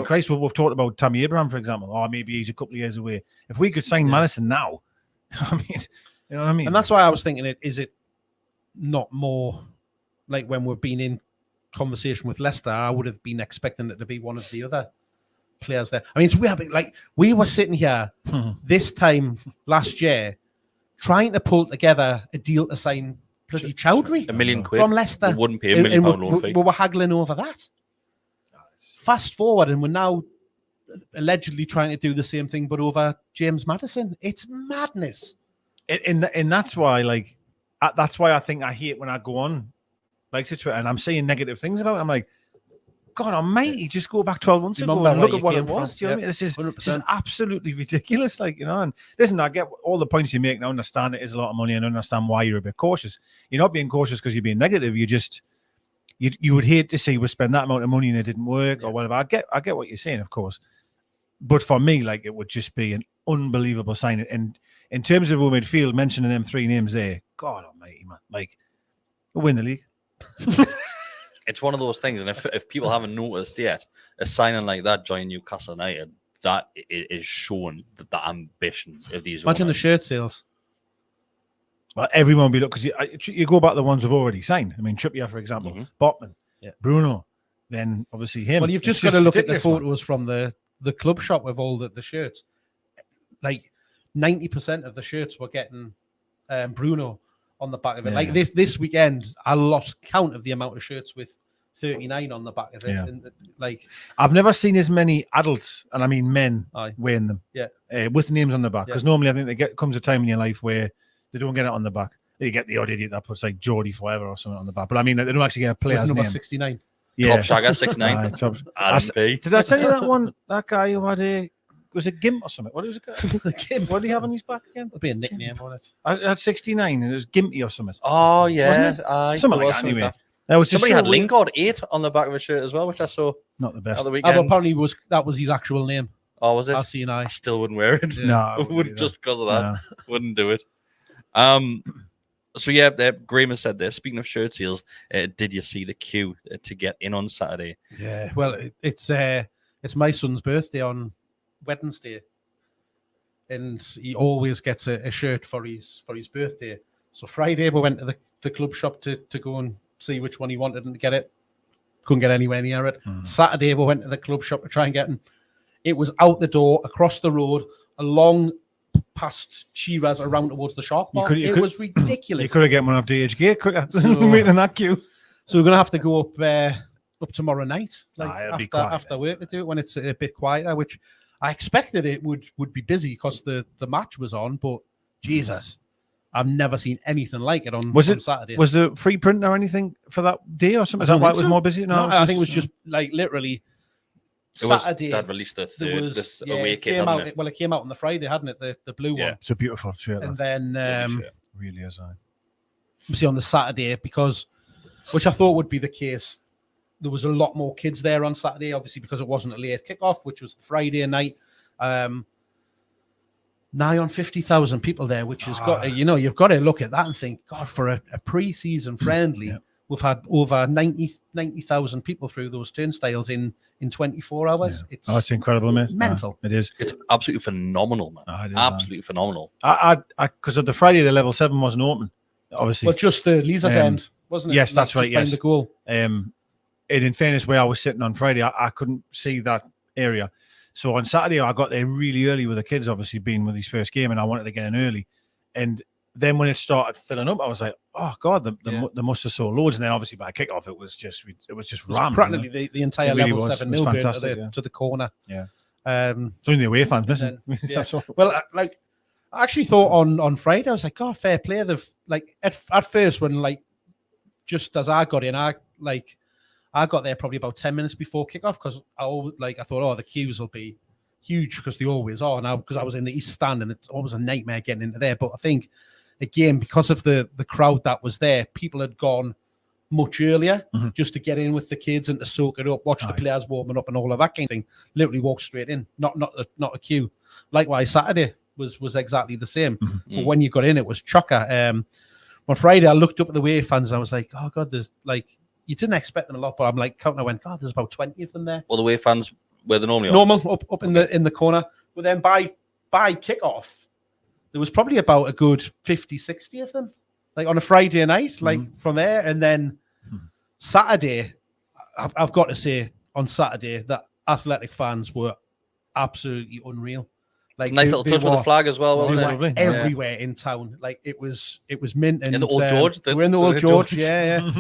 Christ, we've talked about Tammy Abraham, for example. Or maybe he's a couple of years away. If we could sign Madison now, I mean, you know what I mean? And that's why I was thinking, is it not more like when we've been in conversation with Leicester, I would have been expecting it to be one of the other players there. I mean, we were sitting here this time last year trying to pull together a deal to sign bloody Chowdhury £1 million from Leicester. We wouldn't pay £1 million loan fee. We were haggling over that. Fast forward, and we're now allegedly trying to do the same thing, but over James Madison. It's madness. And that's why, that's why I think I hate when I go on Twitter and I'm saying negative things about it. I'm like, God almighty, just go back 12 months ago Remember and where look at you what it came was. from. Do you know what I mean? This is absolutely ridiculous. Like, you know, and listen, I get all the points you make and I understand it is a lot of money and I understand why you're a bit cautious. You're not being cautious because you're being negative. You would hate to see we spend that amount of money and it didn't work or whatever. I get what you're saying, of course. But for me, like, it would just be an unbelievable sign. And in terms of midfield, mentioning them 3 names there, God almighty, man, like, we'll win the league. It's one of those things, and if people haven't noticed yet, a signing like that joining Newcastle United, that is showing the ambition of these. Imagine owners. the shirt sales. Well, everyone will be because you go back to the ones who've already signed. I mean, Trippier, for example, Botman, Bruno, then obviously him. Well, you've just got to look at the photos from the club shop with all the shirts. Like 90% of the shirts were getting Bruno on the back of it. Like this weekend, I lost count of the amount of shirts with 39 on the back of it. Yeah. And, like, I've never seen as many adults, and I mean men, wearing them. With names on the back. Because normally I think comes a time in your life where they don't get it on the back. You get the odd idiot that puts like Geordie Forever or something on the back. But I mean, they don't actually get a player's number name. 69. Top Shagger 69. Did I tell you that one? That guy who had was it Gimp or something? What was it? Gimp. What did he have on his back again? There'll be a nickname on it. I had 69 and it was Gimpy or something. Oh yeah, something like that. Anyway, that was just somebody had Lingard 8 on the back of a shirt as well, which I saw. Not the best. The weekend. Apparently that was his actual name. Oh, was it? I still wouldn't wear it. No, I wouldn't just because of that. Wouldn't do it. So yeah, Graham has said this. Speaking of shirt sales, did you see the queue to get in on Saturday? Yeah, well, it's my son's birthday on Wednesday, and he always gets a shirt for his birthday. So Friday we went to the club shop to go and see which one he wanted and to get it. Couldn't get anywhere near it. Saturday we went to the club shop to try and get him. It was out the door, across the road, along past Shiraz, around towards the Shark Bar. It was ridiculous. You could have get one off DHG quicker. Waiting in that queue. So we're gonna have to go up tomorrow night, like after work, to do it when it's a bit quieter. Which I expected it would be busy because the match was on. But Jesus, I've never seen anything like it on Saturday. Was the free print or anything for that day or something? Is that why it was more busy? No, I think it was just like literally. Saturday, that released this away kit, it came out on the Friday, hadn't it? The blue one. It's a beautiful shirt. And then really is. See on the Saturday, which I thought would be the case, there was a lot more kids there on Saturday, obviously because it wasn't a late kickoff, which was the Friday night. Nigh on 50,000 people there, which has got to, you've got to look at that and think, God, for a pre-season friendly. We've had over 90,000 people through those turnstiles in 24 hours. It's incredible, mate. Mental. It is. It's absolutely phenomenal, man. Absolutely phenomenal. Because at the Friday, the level 7 wasn't open, obviously. Well, just the Lisa's end, wasn't it? Yes, that's right. Yes. The goal. And in fairness, where I was sitting on Friday, I couldn't see that area. So on Saturday, I got there really early with the kids, obviously being with his first game, and I wanted to get in early. And then when it started filling up, I was like, "Oh God, they must have sold loads." And then obviously by kickoff, it was just rammed. Practically the entire level 7 mil to the corner. Yeah. It's only the away fans missing. Well, I actually thought on Friday, I was like, "God, fair play." They've at first when just as I got in, I got there probably about 10 minutes before kickoff because I thought, the queues will be huge because they always are now because I was in the east stand and it's always a nightmare getting into there. But I think again, because of the crowd that was there, people had gone much earlier just to get in with the kids and to soak it up, watch the players warming up and all of that kind of thing. Literally walk straight in, not a queue. Likewise, Saturday was exactly the same. But when you got in, it was chocker. On Friday, I looked up at the away fans and I was like, oh God, there's you didn't expect them a lot, but I'm counting. I went, God, there's about 20 of them there. Well, the away fans where they normally are. Up in the corner. But then by kickoff, there was probably about a good 50, 60 of them, on a Friday night, from there. And then Saturday, I've got to say, on Saturday, that Athletic fans were absolutely unreal. It's a nice little touch with the flag as well, wasn't it? Everywhere in town. It was mint. And, in the Old George. We're in the Old George, yeah.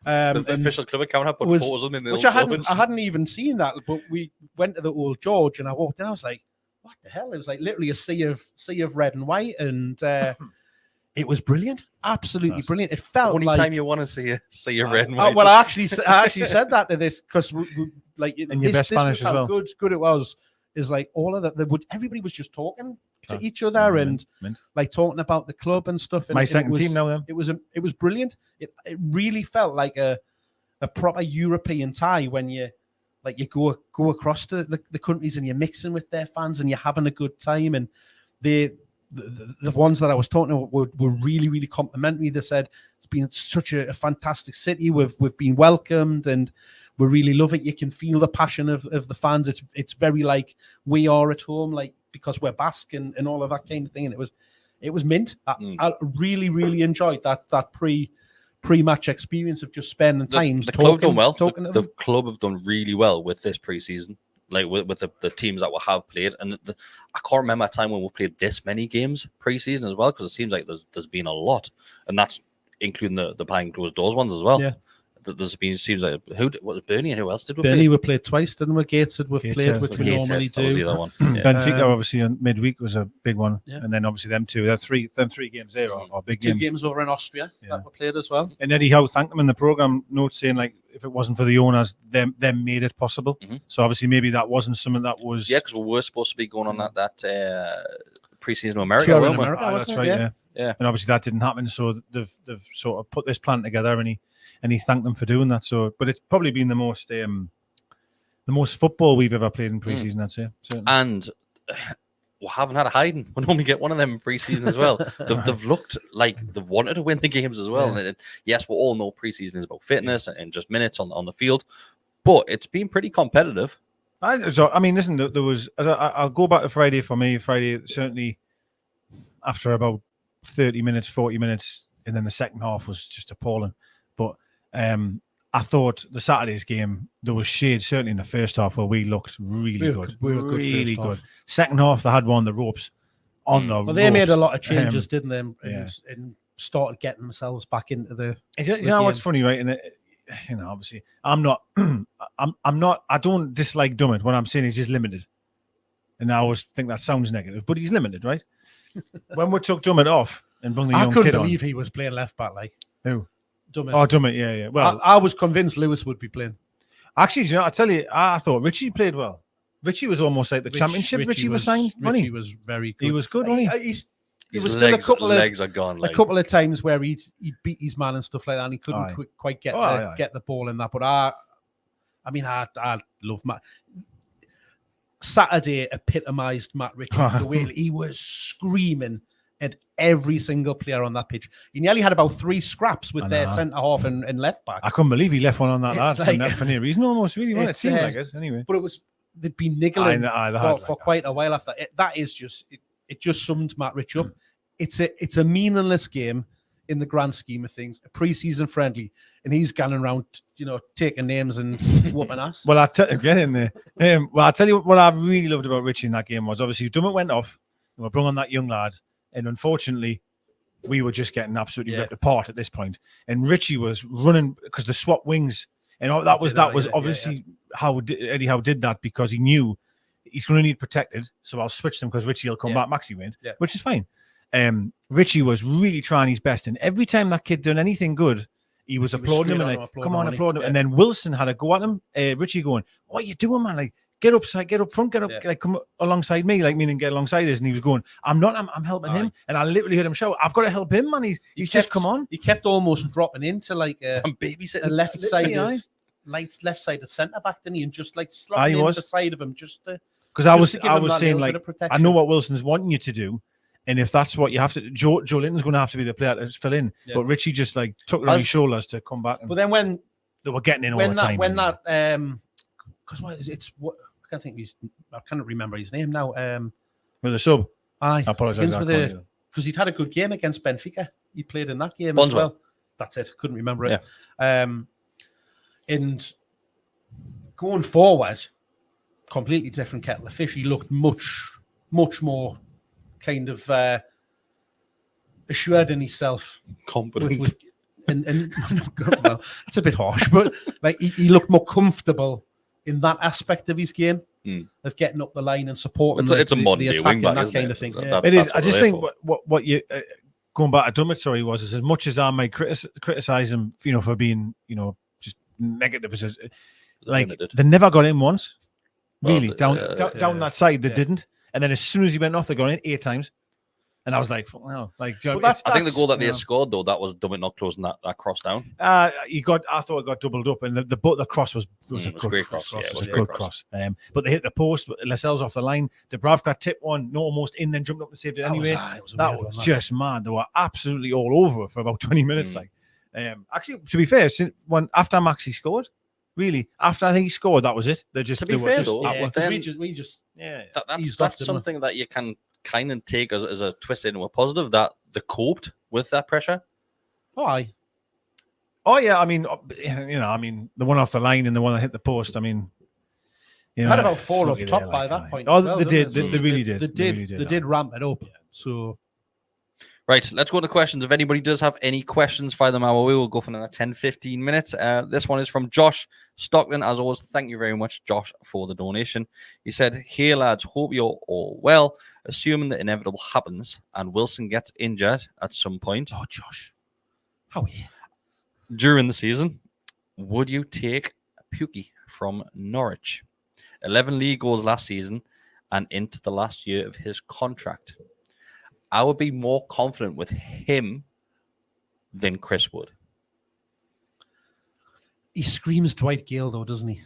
The official club account had put photos of them in the Old George. I hadn't even seen that, but we went to the Old George and I walked in, I was like, what the hell? It was literally a sea of red and white, and It was brilliant, absolutely brilliant. It felt only like time you want to see your red and white. well, I actually said that to this because like in your best Spanish as well. Good it was. Is like all of that. Everybody was just talking to each other and like talking about the club and stuff. And my second team now. Then it was brilliant. It really felt like a proper European tie when you go across the countries and you're mixing with their fans and you're having a good time. And the ones that I was talking to were really, really complimentary. They said it's been such a fantastic city. We've been welcomed and we really love it. You can feel the passion of the fans. It's very like we are at home, like because we're Basque and all of that kind of thing. And it was mint. I really, really enjoyed that pre-match experience of just spending time. The club done well. The club have done really well with this pre-season. Like with the teams that we have played, and I can't remember a time when we played this many games pre-season as well, because it seems like there's been a lot, and that's including the behind closed doors ones as well. Yeah, there's been seems like was Burnley and who else did we Burnley play? we played twice, didn't we? Gateshead we've played, which we normally do. That was the other one. Yeah. Benfica obviously on midweek was a big one, and then obviously them two. Them three games there are big games. 2 games over in Austria that were played as well. And Eddie Howe thanked them in the programme note saying like if it wasn't for the owners, them made it possible. So obviously maybe that wasn't something that was because we were supposed to be going on that pre-season in America. That's right. Yeah. And obviously that didn't happen. So they've sort of put this plan together, and he thanked them for doing that. So, but it's probably been the most football we've ever played in pre-season, I'd say. Certainly. And we haven't had a hiding. We normally get one of them in pre-season as well. They've looked like they've wanted to win the games as well. And yes, we all know pre-season is about fitness and just minutes on the field, but it's been pretty competitive. I mean, listen, there was. I'll go back to Friday for me. Friday certainly after about 30 minutes, 40 minutes, and then the second half was just appalling. But I thought the Saturday's game, there was shades certainly in the first half where we looked really good. We were good really good. Second half, they had one on the ropes. They made a lot of changes, didn't they? And started getting themselves back into the. You know what's funny, right? And obviously, I'm not. I don't dislike Dummett. What I'm saying is he's limited, and I always think that sounds negative, but he's limited, right? When we took Dummett off and brought the young kid on, I couldn't believe he was playing left back. Like who? Dummett. Oh, Dummett, yeah. Well, I was convinced Lewis would be playing. Actually, I tell you, I thought Richie played well. Richie was almost like the championship. Richie was signed. Richie was very good. He was good. His legs are gone. A couple of times where he beat his man and stuff like that, and he couldn't quite get the ball in that. But I love Matt. Saturday epitomised Matt Ritchie. The way he was screaming at every single player on that pitch. He nearly had about 3 scraps with their centre half and left back. I couldn't believe he left one on that last for no reason almost. Really, it seemed like it anyway. But they'd been niggling for quite a while after. That is just it just summed Matt Ritchie up. It's a meaningless game in the grand scheme of things. A pre-season friendly, and he's going around, taking names and whooping ass. Well, get in there. I'll tell you what I really loved about Richie in that game was obviously Dummett went off, and we brought on that young lad. And unfortunately, we were just getting absolutely ripped apart at this point. And Richie was running because the swap wings, and that was obviously how Eddie Howe did that, because he knew he's going to need protected. So I'll switch them because Richie will come back. Maxi went, which is fine. Richie was really trying his best, and every time that kid done anything good, he was applauding him and like, come on, applaud him. And then Wilson had a go at him. Richie going, "What are you doing, man? Like, get upside, get up front, get up, like come alongside me, like meaning get alongside us." And he was going, I'm helping him. And I literally heard him shout, "I've got to help him, man. He's just come on." He kept almost dropping into like I'm babysitting a left-sided centre back, didn't he? And just like slotting into the side of him just to. Because I was saying like, I know what Wilson's wanting you to do. And if that's what you have to, Joe Linton's going to have to be the player to fill in. Yeah. But Richie just like took it on his shoulders to come back. But then when they were getting in all the time. Because I can't think I can't remember his name now. With a sub. I apologise. Because he'd had a good game against Benfica. He played in that game as well. That's it. Couldn't remember it. Yeah. And going forward, completely different kettle of fish. He looked much more kind of assured in himself, confident, and well, it's a bit harsh, but like he looked more comfortable in that aspect of his game of getting up the line and supporting. It's a modern day wing back, that kind of thing. Yeah. It is. I just think what you going back to Dummett, sorry, was as much as I might criticize him, for being, just negative. Like Limited. they never got in once, Well, really. Down that side, they didn't. And then as soon as he went off, they got in 8 times. And I was like, well, like, I think the goal that they scored though, that was Dummett not closing that cross down. I thought it got doubled up, and the cross was a great cross. It was a good cross. But they hit the post. Lascelles off the line. Dubravka tipped one, no, almost in, then jumped up and saved it anyway. That was just mad. They were absolutely all over for about 20 minutes. Like, actually, to be fair, after Maxi scored, really, after I think he scored, that was it. They just to be fair though, that's something that you can kind of take as a twist into a positive, that they coped with that pressure. Why? Oh yeah, I mean, the one off the line and the one that hit the post. I mean, had about 4 up top by that point. Oh, they did. They really did. They did ramp it up. So, right, let's go to questions. If anybody does have any questions, fire them our way. We'll go for another 10-15 minutes. This one is from Josh Stockton. As always, thank you very much, Josh, for the donation. He said, "Hey lads, hope you're all well. Assuming the inevitable happens and Wilson gets injured at some point." Oh, Josh, how are you? During the season, would you take Pukki from Norwich? 11 league goals last season and into the last year of his contract. I would be more confident with him than Chris would. He screams Dwight Gale, though, doesn't he?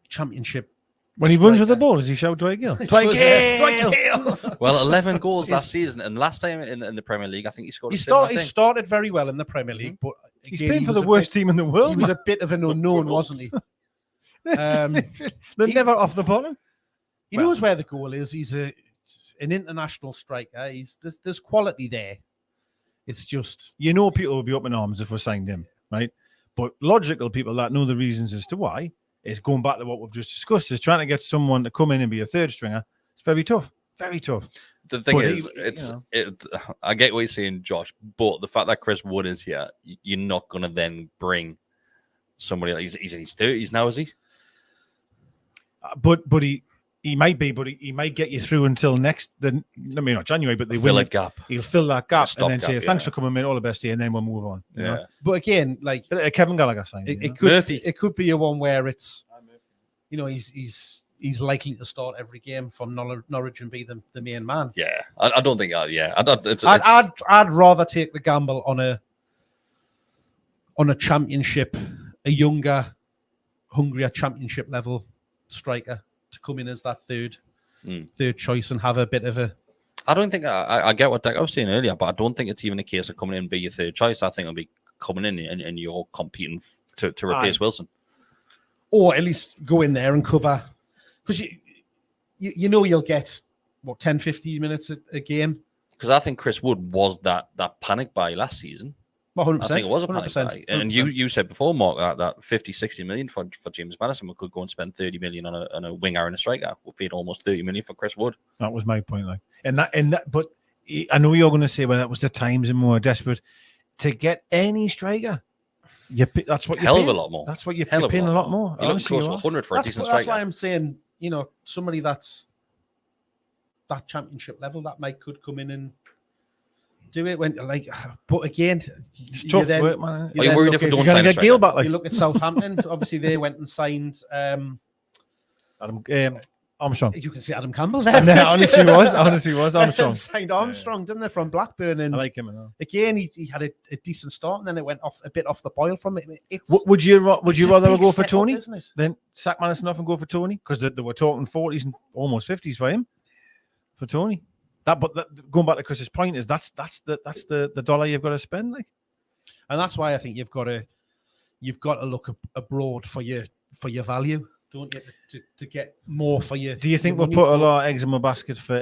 Championship. When he runs with the ball, does he shout Dwight Gale? Dwight Gale! Well, 11 goals last season, and last time in the Premier League, I think he scored. He started very well in the Premier League, but he's playing for the worst team in the world. He was a bit of an unknown, wasn't he? They're never off the bottom. He knows where the goal is. He's an international striker. There's quality there. It's just, people will be up in arms if we signed him, right? But logical people that know the reasons as to why is going back to what we've just discussed, is trying to get someone to come in and be a third stringer. It's very tough. Very tough. The thing is, I get what you're saying, Josh, but the fact that Chris Wood is here, you're not going to then bring somebody like he's in his 30s now, is he? But he might be, but he might get you through until not January, but they will. Gap. He'll fill that gap and then say, thanks for coming, mate, all the best to you, and then we'll move on. Yeah. But again, like Kevin Gallagher signed. It could be a one where it's, he's likely to start every game from Norwich and be the main man. Yeah, I don't think. I'd rather take the gamble on a championship, a younger, hungrier championship level striker to come in as that third choice and have a bit of a. I don't think I get what Dick was saying earlier, but I don't think it's even a case of coming in and be your third choice. I think it'll be coming in and you're competing to replace Wilson, or at least go in there and cover, because you'll get 10-15 minutes a game. Because I think Chris Wood was that panic buy last season. 100%, I think it was a panic buy. And you said before, Mark, that 50-60 million for James Maddison, we could go and spend 30 million on a winger and a striker. We paid almost 30 million for Chris Wood. That was my point. But I know you're going to say, well, that was the times and more desperate to get any striker. That's what you hell of a lot more. That's what you're paying a lot more. You look close to 100 for a decent striker. That's why I'm saying, somebody that's that championship level that could come in and do it but again, it's tough work, man. Are you worried if we don't sign a striker? Gale back, you look at Southampton. Obviously, they went and signed Armstrong. You can see Adam Campbell there. honestly was Armstrong. Signed Armstrong, didn't they, from Blackburn? And I like him. Again, he had a decent start, and then it went off a bit off the boil from it. Would you rather go for step Tony up, than sack Maddison off and go for Tony? Because they were talking 40s and almost 50s for him, for Tony. Going back to Chris's point is that's the dollar you've got to spend, and that's why I think you've got to look abroad for your value, don't you, to get more for your. Do you think we'll put a lot of eggs in my basket for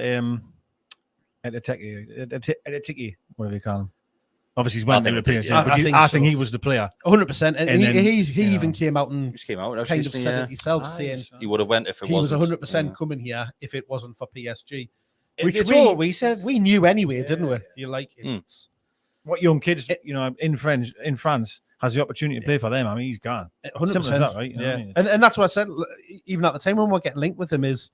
Etiki, whatever you call him? Obviously, he's went through the PSG, I think he was the player, 100%, and he even came out and kind of said it himself, saying he would have went if it wasn't. He was 100% coming here if it wasn't for PSG. Which all we said. We knew anyway, didn't we? You're like, it's what young kids, in France has the opportunity to play for them. I mean, he's gone. 100%. Simple as that, right? And that's what I said. Even at the time when we're getting linked with him, is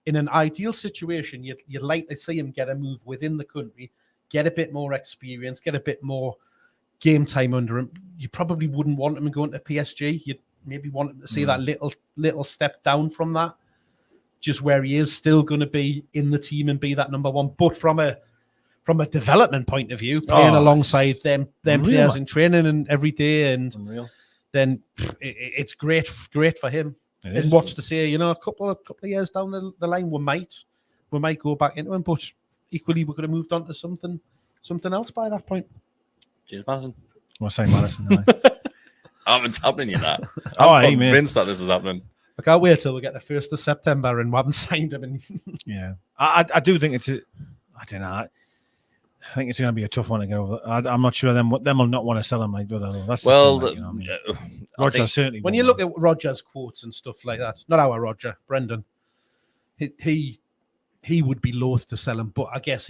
in an ideal situation, you'd like to see him get a move within the country, get a bit more experience, get a bit more game time under him. You probably wouldn't want him going to PSG. You'd maybe want him to see that little step down from that, just where he is still going to be in the team and be that number one. But from a development point of view, playing alongside them players in training and every day, and then it's great for him. And watch to see, a couple of years down the line, we might go back into him, but equally we could have moved on to something else by that point. James Maddison. We'll say Maddison. It's happening, I'm convinced that this is happening. I can't wait till we get the 1st of September and we haven't signed him. Yeah, I do think I don't know. I think it's going to be a tough one to get over. I'm not sure them will not want to sell him like that. That's Roger certainly. When you look at Roger's quotes and stuff like that, not our Roger, Brendan, he would be loath to sell him, but I guess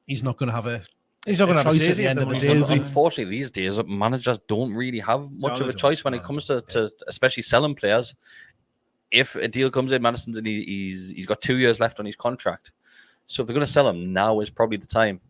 he's not going to have a choice at the end of the day. Unfortunately, these days managers don't really have much of a choice when it comes to especially selling players. If a deal comes in, Maddison's and he's got 2 years left on his contract, so if they're going to sell him, now is probably the time.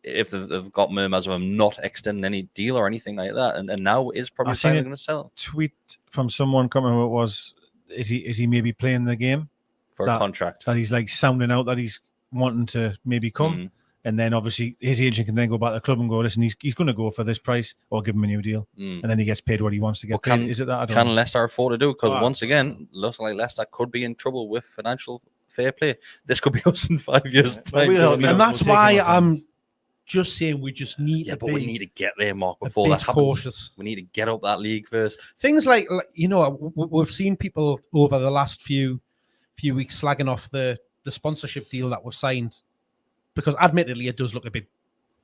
If they've got murmurs of him not extending any deal or anything like that, and now is probably the time they're going to sell him. Tweet from someone coming who it was, is he maybe playing the game for a contract that he's like sounding out that he's wanting to maybe come, and then obviously his agent can then go back to the club and go, listen, he's going to go for this price or give him a new deal, and then he gets paid what he wants to get paid. Is it that? Can Leicester afford to do? Because once again, looks like Leicester could be in trouble with financial fair play. This could be us in 5 years' time, and that's why I'm just saying we just need to we need to get there, Mark, before that happens. Cautious. We need to get up that league first. Things like we've seen people over the last few weeks slagging off the sponsorship deal that was signed, because admittedly it does look a bit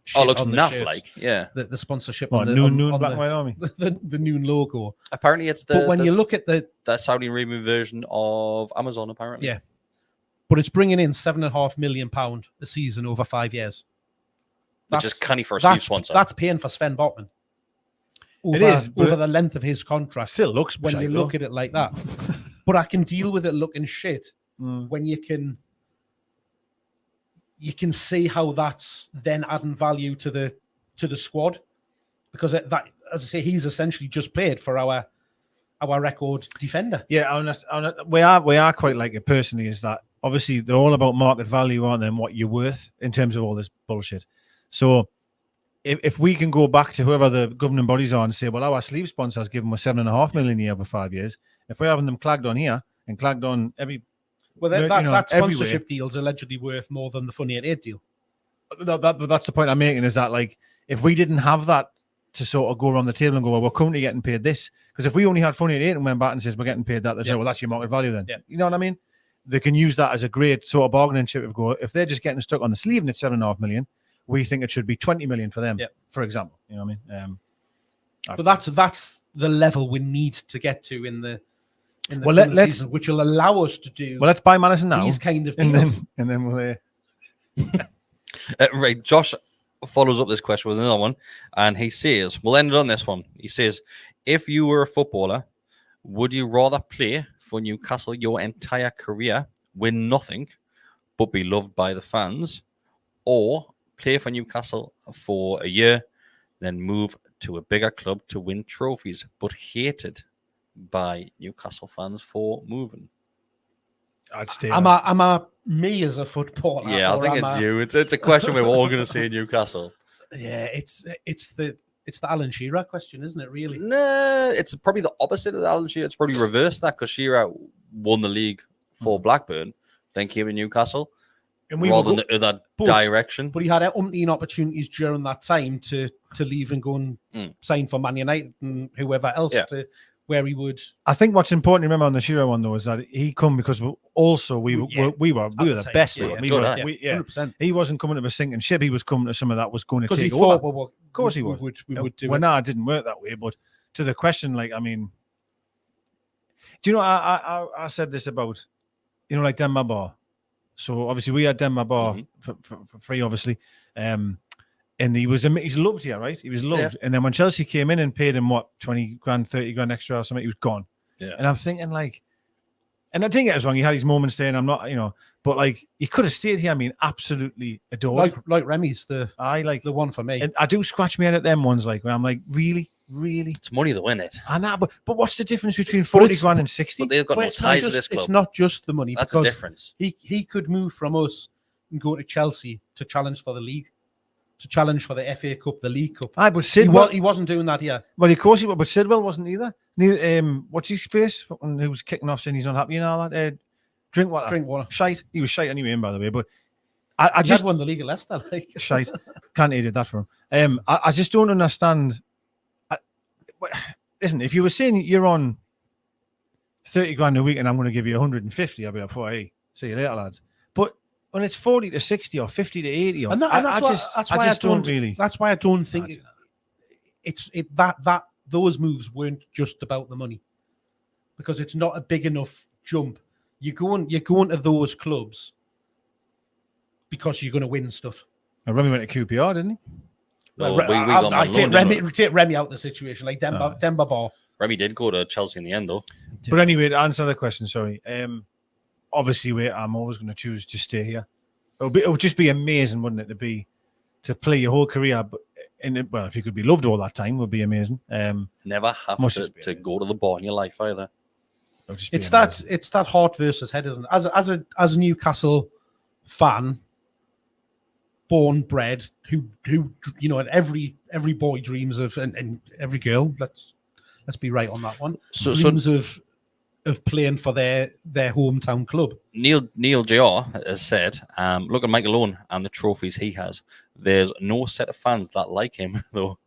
shit. Looks naff like, yeah. The sponsorship on the Black White Army. The Noon logo. Apparently it's you look at the Saudi Arabian version of Amazon, apparently. Yeah. But it's bringing in £7.5 million a season over 5 years. Which is canny for a sleeve sponsor. That's paying for Sven Botman. It is over the length of his contract. Still looks when you look at it like that. But I can deal with it looking shit when you can see how that's then adding value to the squad, because that, as I say, he's essentially just played for our record defender. Yeah, we are quite like it personally. Is that obviously they're all about market value, aren't they, and what you're worth in terms of all this bullshit. So if we can go back to whoever the governing bodies are and say, well, our sleeve sponsors give them a $7.5 million a year over 5 years. If we're having them clagged on here and clagged on every, that sponsorship deal's allegedly worth more than the Funny 88 deal. That's the point I'm making. Is that like if we didn't have that to sort of go around the table and go, well, we're currently getting paid this, because if we only had Funny 88 and went back and says we're getting paid that, they say, well, that's your market value then. Yeah. You know what I mean? They can use that as a great sort of bargaining chip of go. If they're just getting stuck on the sleeve and it's $7.5 million. We think it should be 20 million for them, for example. You know what I mean? But that's the level we need to get to in the season, which will allow us to do. Well, let's buy Maddison now. These kind of deals. And then we'll. Right, Josh follows up this question with another one, and he says, "We'll end it on this one." He says, "If you were a footballer, would you rather play for Newcastle your entire career, win nothing, but be loved by the fans, or play for Newcastle for a year, then move to a bigger club to win trophies, but hated by Newcastle fans for moving?" I'd stay. Am me as a footballer? Yeah, I think it's you. It's a question we're all going to say in Newcastle. Yeah, it's the Alan Shearer question, isn't it? Really? No, it's probably the opposite of the Alan Shearer. It's probably reversed that, because Shearer won the league for Blackburn, then came to Newcastle. And rather than the other direction. But he had umpteen opportunities during that time to leave and go and sign for Man United and whoever else to where he would. I think what's important to remember on the Shearer one, though, is that he come because we were the best. Yeah, 100%. He wasn't coming to a sinking ship. He was coming to something that was going to take over. Of course he would. We would do it. Well, no, it didn't work that way. But to the question, like, I mean, do you know, I said this about, you know, like Denmark Bar. So obviously we had Denmark Bar for free, obviously. And he's loved here, right? He was loved. Yeah. And then when Chelsea came in and paid him, 20 grand, 30 grand extra or something, he was gone. Yeah. And I'm thinking, like, And I didn't get us wrong. He had his moments there, and I'm not, but like he could have stayed here. I mean, absolutely adored. Like Remy's the one for me. And I do scratch my head at them ones, like where I'm like, really. It's money to win it. I know, but what's the difference between 40 grand and 60? But they've got no ties to this club. It's not just the money. That's the difference. He could move from us and go to Chelsea to challenge for the league, to challenge for the FA Cup, the League Cup. Aye, but Sidwell, he wasn't doing that here. Well, of course he was, but Sidwell wasn't either. What's his face? Who was kicking off saying he's unhappy and all that? Drinkwater. Shite. He was shite anyway, by the way. But I just won the league at Leicester. Like. Shite. Can't did that for him. I just don't understand. Listen, if you were saying you're on 30 grand a week and I'm going to give you 150, I'll be like, hey, see you later, lads. But when it's 40 to 60 or 50 to 80, that's why I don't think those moves weren't just about the money, because it's not a big enough jump. You're going to those clubs because you're going to win stuff. Remy went to QPR, didn't he? No, I take Remy out of the situation, like Demba Ba. Remy did go to Chelsea in the end, though. But anyway, to answer the question, sorry. Obviously, I'm always going to choose to stay here. It would just be amazing, wouldn't it, to play your whole career? But if you could be loved all that time, would be amazing. Never have to go to the bar in your life either. It's that heart versus head, isn't it? As a Newcastle fan, born, bred, who and every boy dreams of, and every girl. Let's be right on that one. Dreams of playing for their hometown club. Neil Jr. has said, look at Michael Owen and the trophies he has. There's no set of fans that like him, though.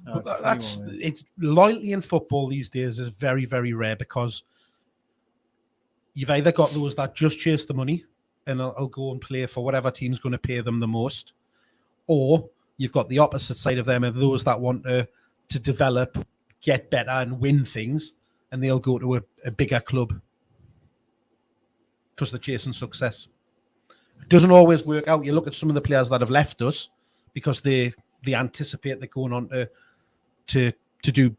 It's loyalty in football these days is very, very rare, because you've either got those that just chase the money and I'll go and play for whatever team's going to pay them the most, or you've got the opposite side of them, of those that want to develop, get better and win things, and they'll go to a bigger club because they're chasing success. It doesn't always work out. You look at some of the players that have left us because they anticipate they're going on to do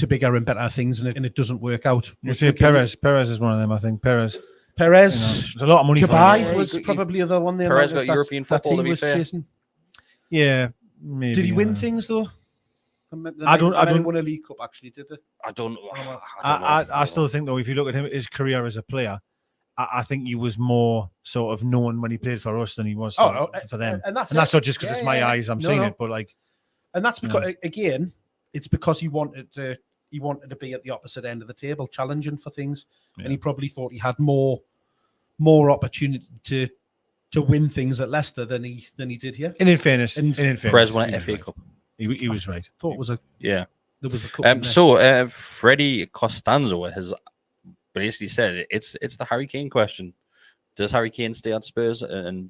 bigger and better things, and it doesn't work out. You say Perez is one of them, I think. Perez. There's a lot of money for him. Was probably the one there. Perez got European football, to be fair. Chasing. Yeah, maybe. Did he win things though? I don't win a League Cup, actually, did they? I don't. I still think though, if you look at his career as a player, I think he was more sort of known when he played for us than he was for them. And that's not just because it's my eyes. I'm saying it, but like, and that's because again, it's because he wanted to be at the opposite end of the table, challenging for things, and he probably thought he had more opportunity to win things at Leicester than he did here. And in fairness, Perez won an FA Cup. He was right. Thought it was there was a cup. So Freddie Costanzo has basically said it's the Harry Kane question. Does Harry Kane stay at Spurs and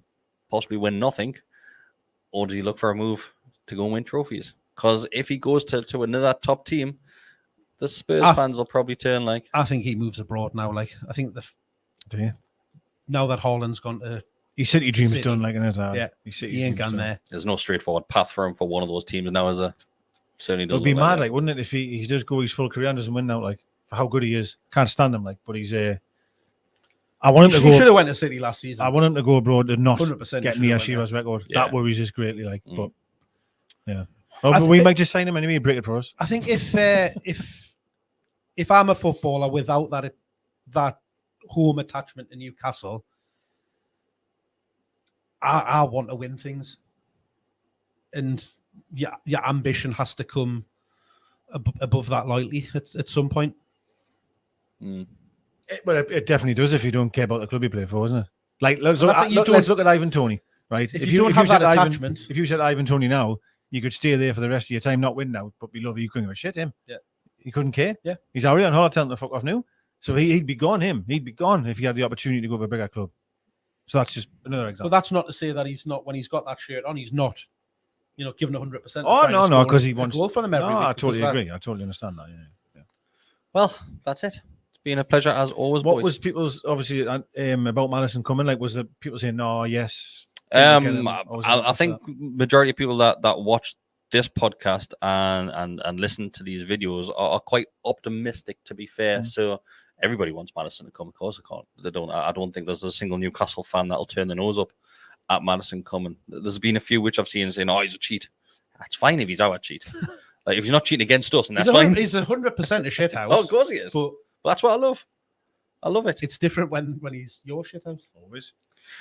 possibly win nothing, or does he look for a move to go and win trophies? Because if he goes to another top team, the Spurs fans will probably turn like. I think he moves abroad now. Like, I think now that Haaland's gone to his City dream's done, like, in it. He ain't gone there. There's no straightforward path for him for one of those teams now, is there? Certainly doesn't. It'd be mad, like, wouldn't it, if he does go his full career and doesn't win now, like, for how good he is. Can't stand him, like, but he's I want him to go. He should have went to City last season. I want him to go abroad and not 100% get near Shearer's record. Yeah. That worries us greatly, like, but yeah. But we might just sign him anyway and break it for us. I think if I'm a footballer without that home attachment to Newcastle, I want to win things, and your ambition has to come above that loyalty at some point. But it definitely does if you don't care about the club you play for, isn't it? Like, let's look at Ivan Toney, right? If you don't have that attachment, if you said Ivan Toney now, you could stay there for the rest of your time, not win now, but be lovely. You couldn't give a shit him. Yeah, he couldn't care. Yeah, he's already on holiday, telling him to fuck off now. So he'd be gone. He'd be gone if he had the opportunity to go to a bigger club. So that's just another example. But that's not to say that he's not, when he's got that shirt on, he's not, giving 100%. Oh no, because he wants goal for them every week. I totally agree. I totally understand that. Yeah. Well, that's it. It's been a pleasure as always. What was people's obviously about Madison coming? Like, was the people saying no, yes? I think majority of people that watch this podcast and listen to these videos are quite optimistic, to be fair. So everybody wants Maddison to come. Of course, they don't. I don't think there's a single Newcastle fan that'll turn their nose up at Maddison coming. There's been a few which I've seen saying, "Oh, he's a cheat." That's fine if he's our cheat. Like if he's not cheating against us, and that's fine. He's 100% a shithouse. Oh, of course he is. But that's what I love. I love it. It's different when he's your shithouse. Always.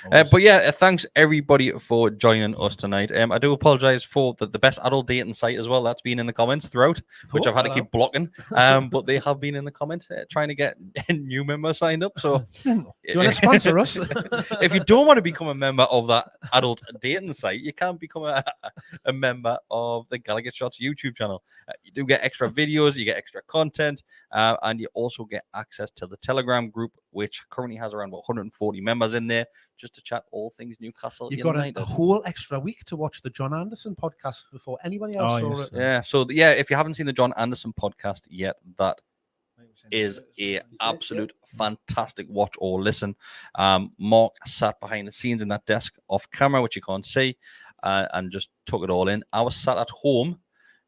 But yeah, thanks everybody for joining us tonight. I do apologize for the best adult dating site as well. That's been in the comments throughout, which I've had to keep blocking. But they have been in the comments trying to get new members signed up. So, do you want to sponsor us? If you don't want to become a member of that adult dating site, you can become a member of the Gallowgateshots YouTube channel. You do get extra videos, you get extra content, and you also get access to the Telegram group, which currently has around 140 members in there, just to chat all things Newcastle United. You've got a whole extra week to watch the John Anderson podcast before anybody else saw it. Yeah, so if you haven't seen the John Anderson podcast yet, that is a absolute fantastic watch or listen. Mark sat behind the scenes in that desk off camera, which you can't see, and just took it all in. I was sat at home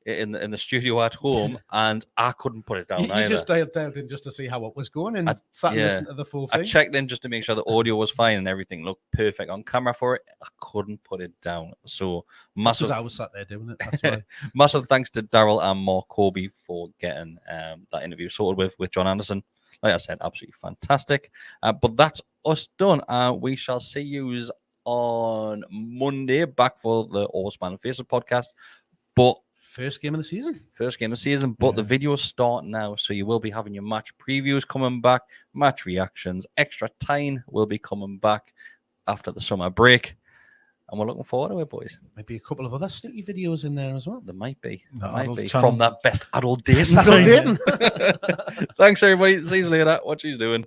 in the studio at home, and I couldn't put it down. You just dialed in just to see how it was going, and sat and listened to the full thing. I checked in just to make sure the audio was fine and everything looked perfect on camera for it. I couldn't put it down. So massive. I was sat there doing it. That's why. Massive thanks to Daryl and Mark Corby for getting that interview sorted with John Anderson. Like I said, absolutely fantastic. But that's us done. We shall see you on Monday back for the Horseman and Faces podcast. But First game of the season. But the videos start now, so you will be having your match previews coming back, match reactions, extra time will be coming back after the summer break, and we're looking forward to it, boys. Maybe a couple of other sneaky videos in there as well. There might be. From that best adult dating. Thanks, everybody. See you later. What she's doing.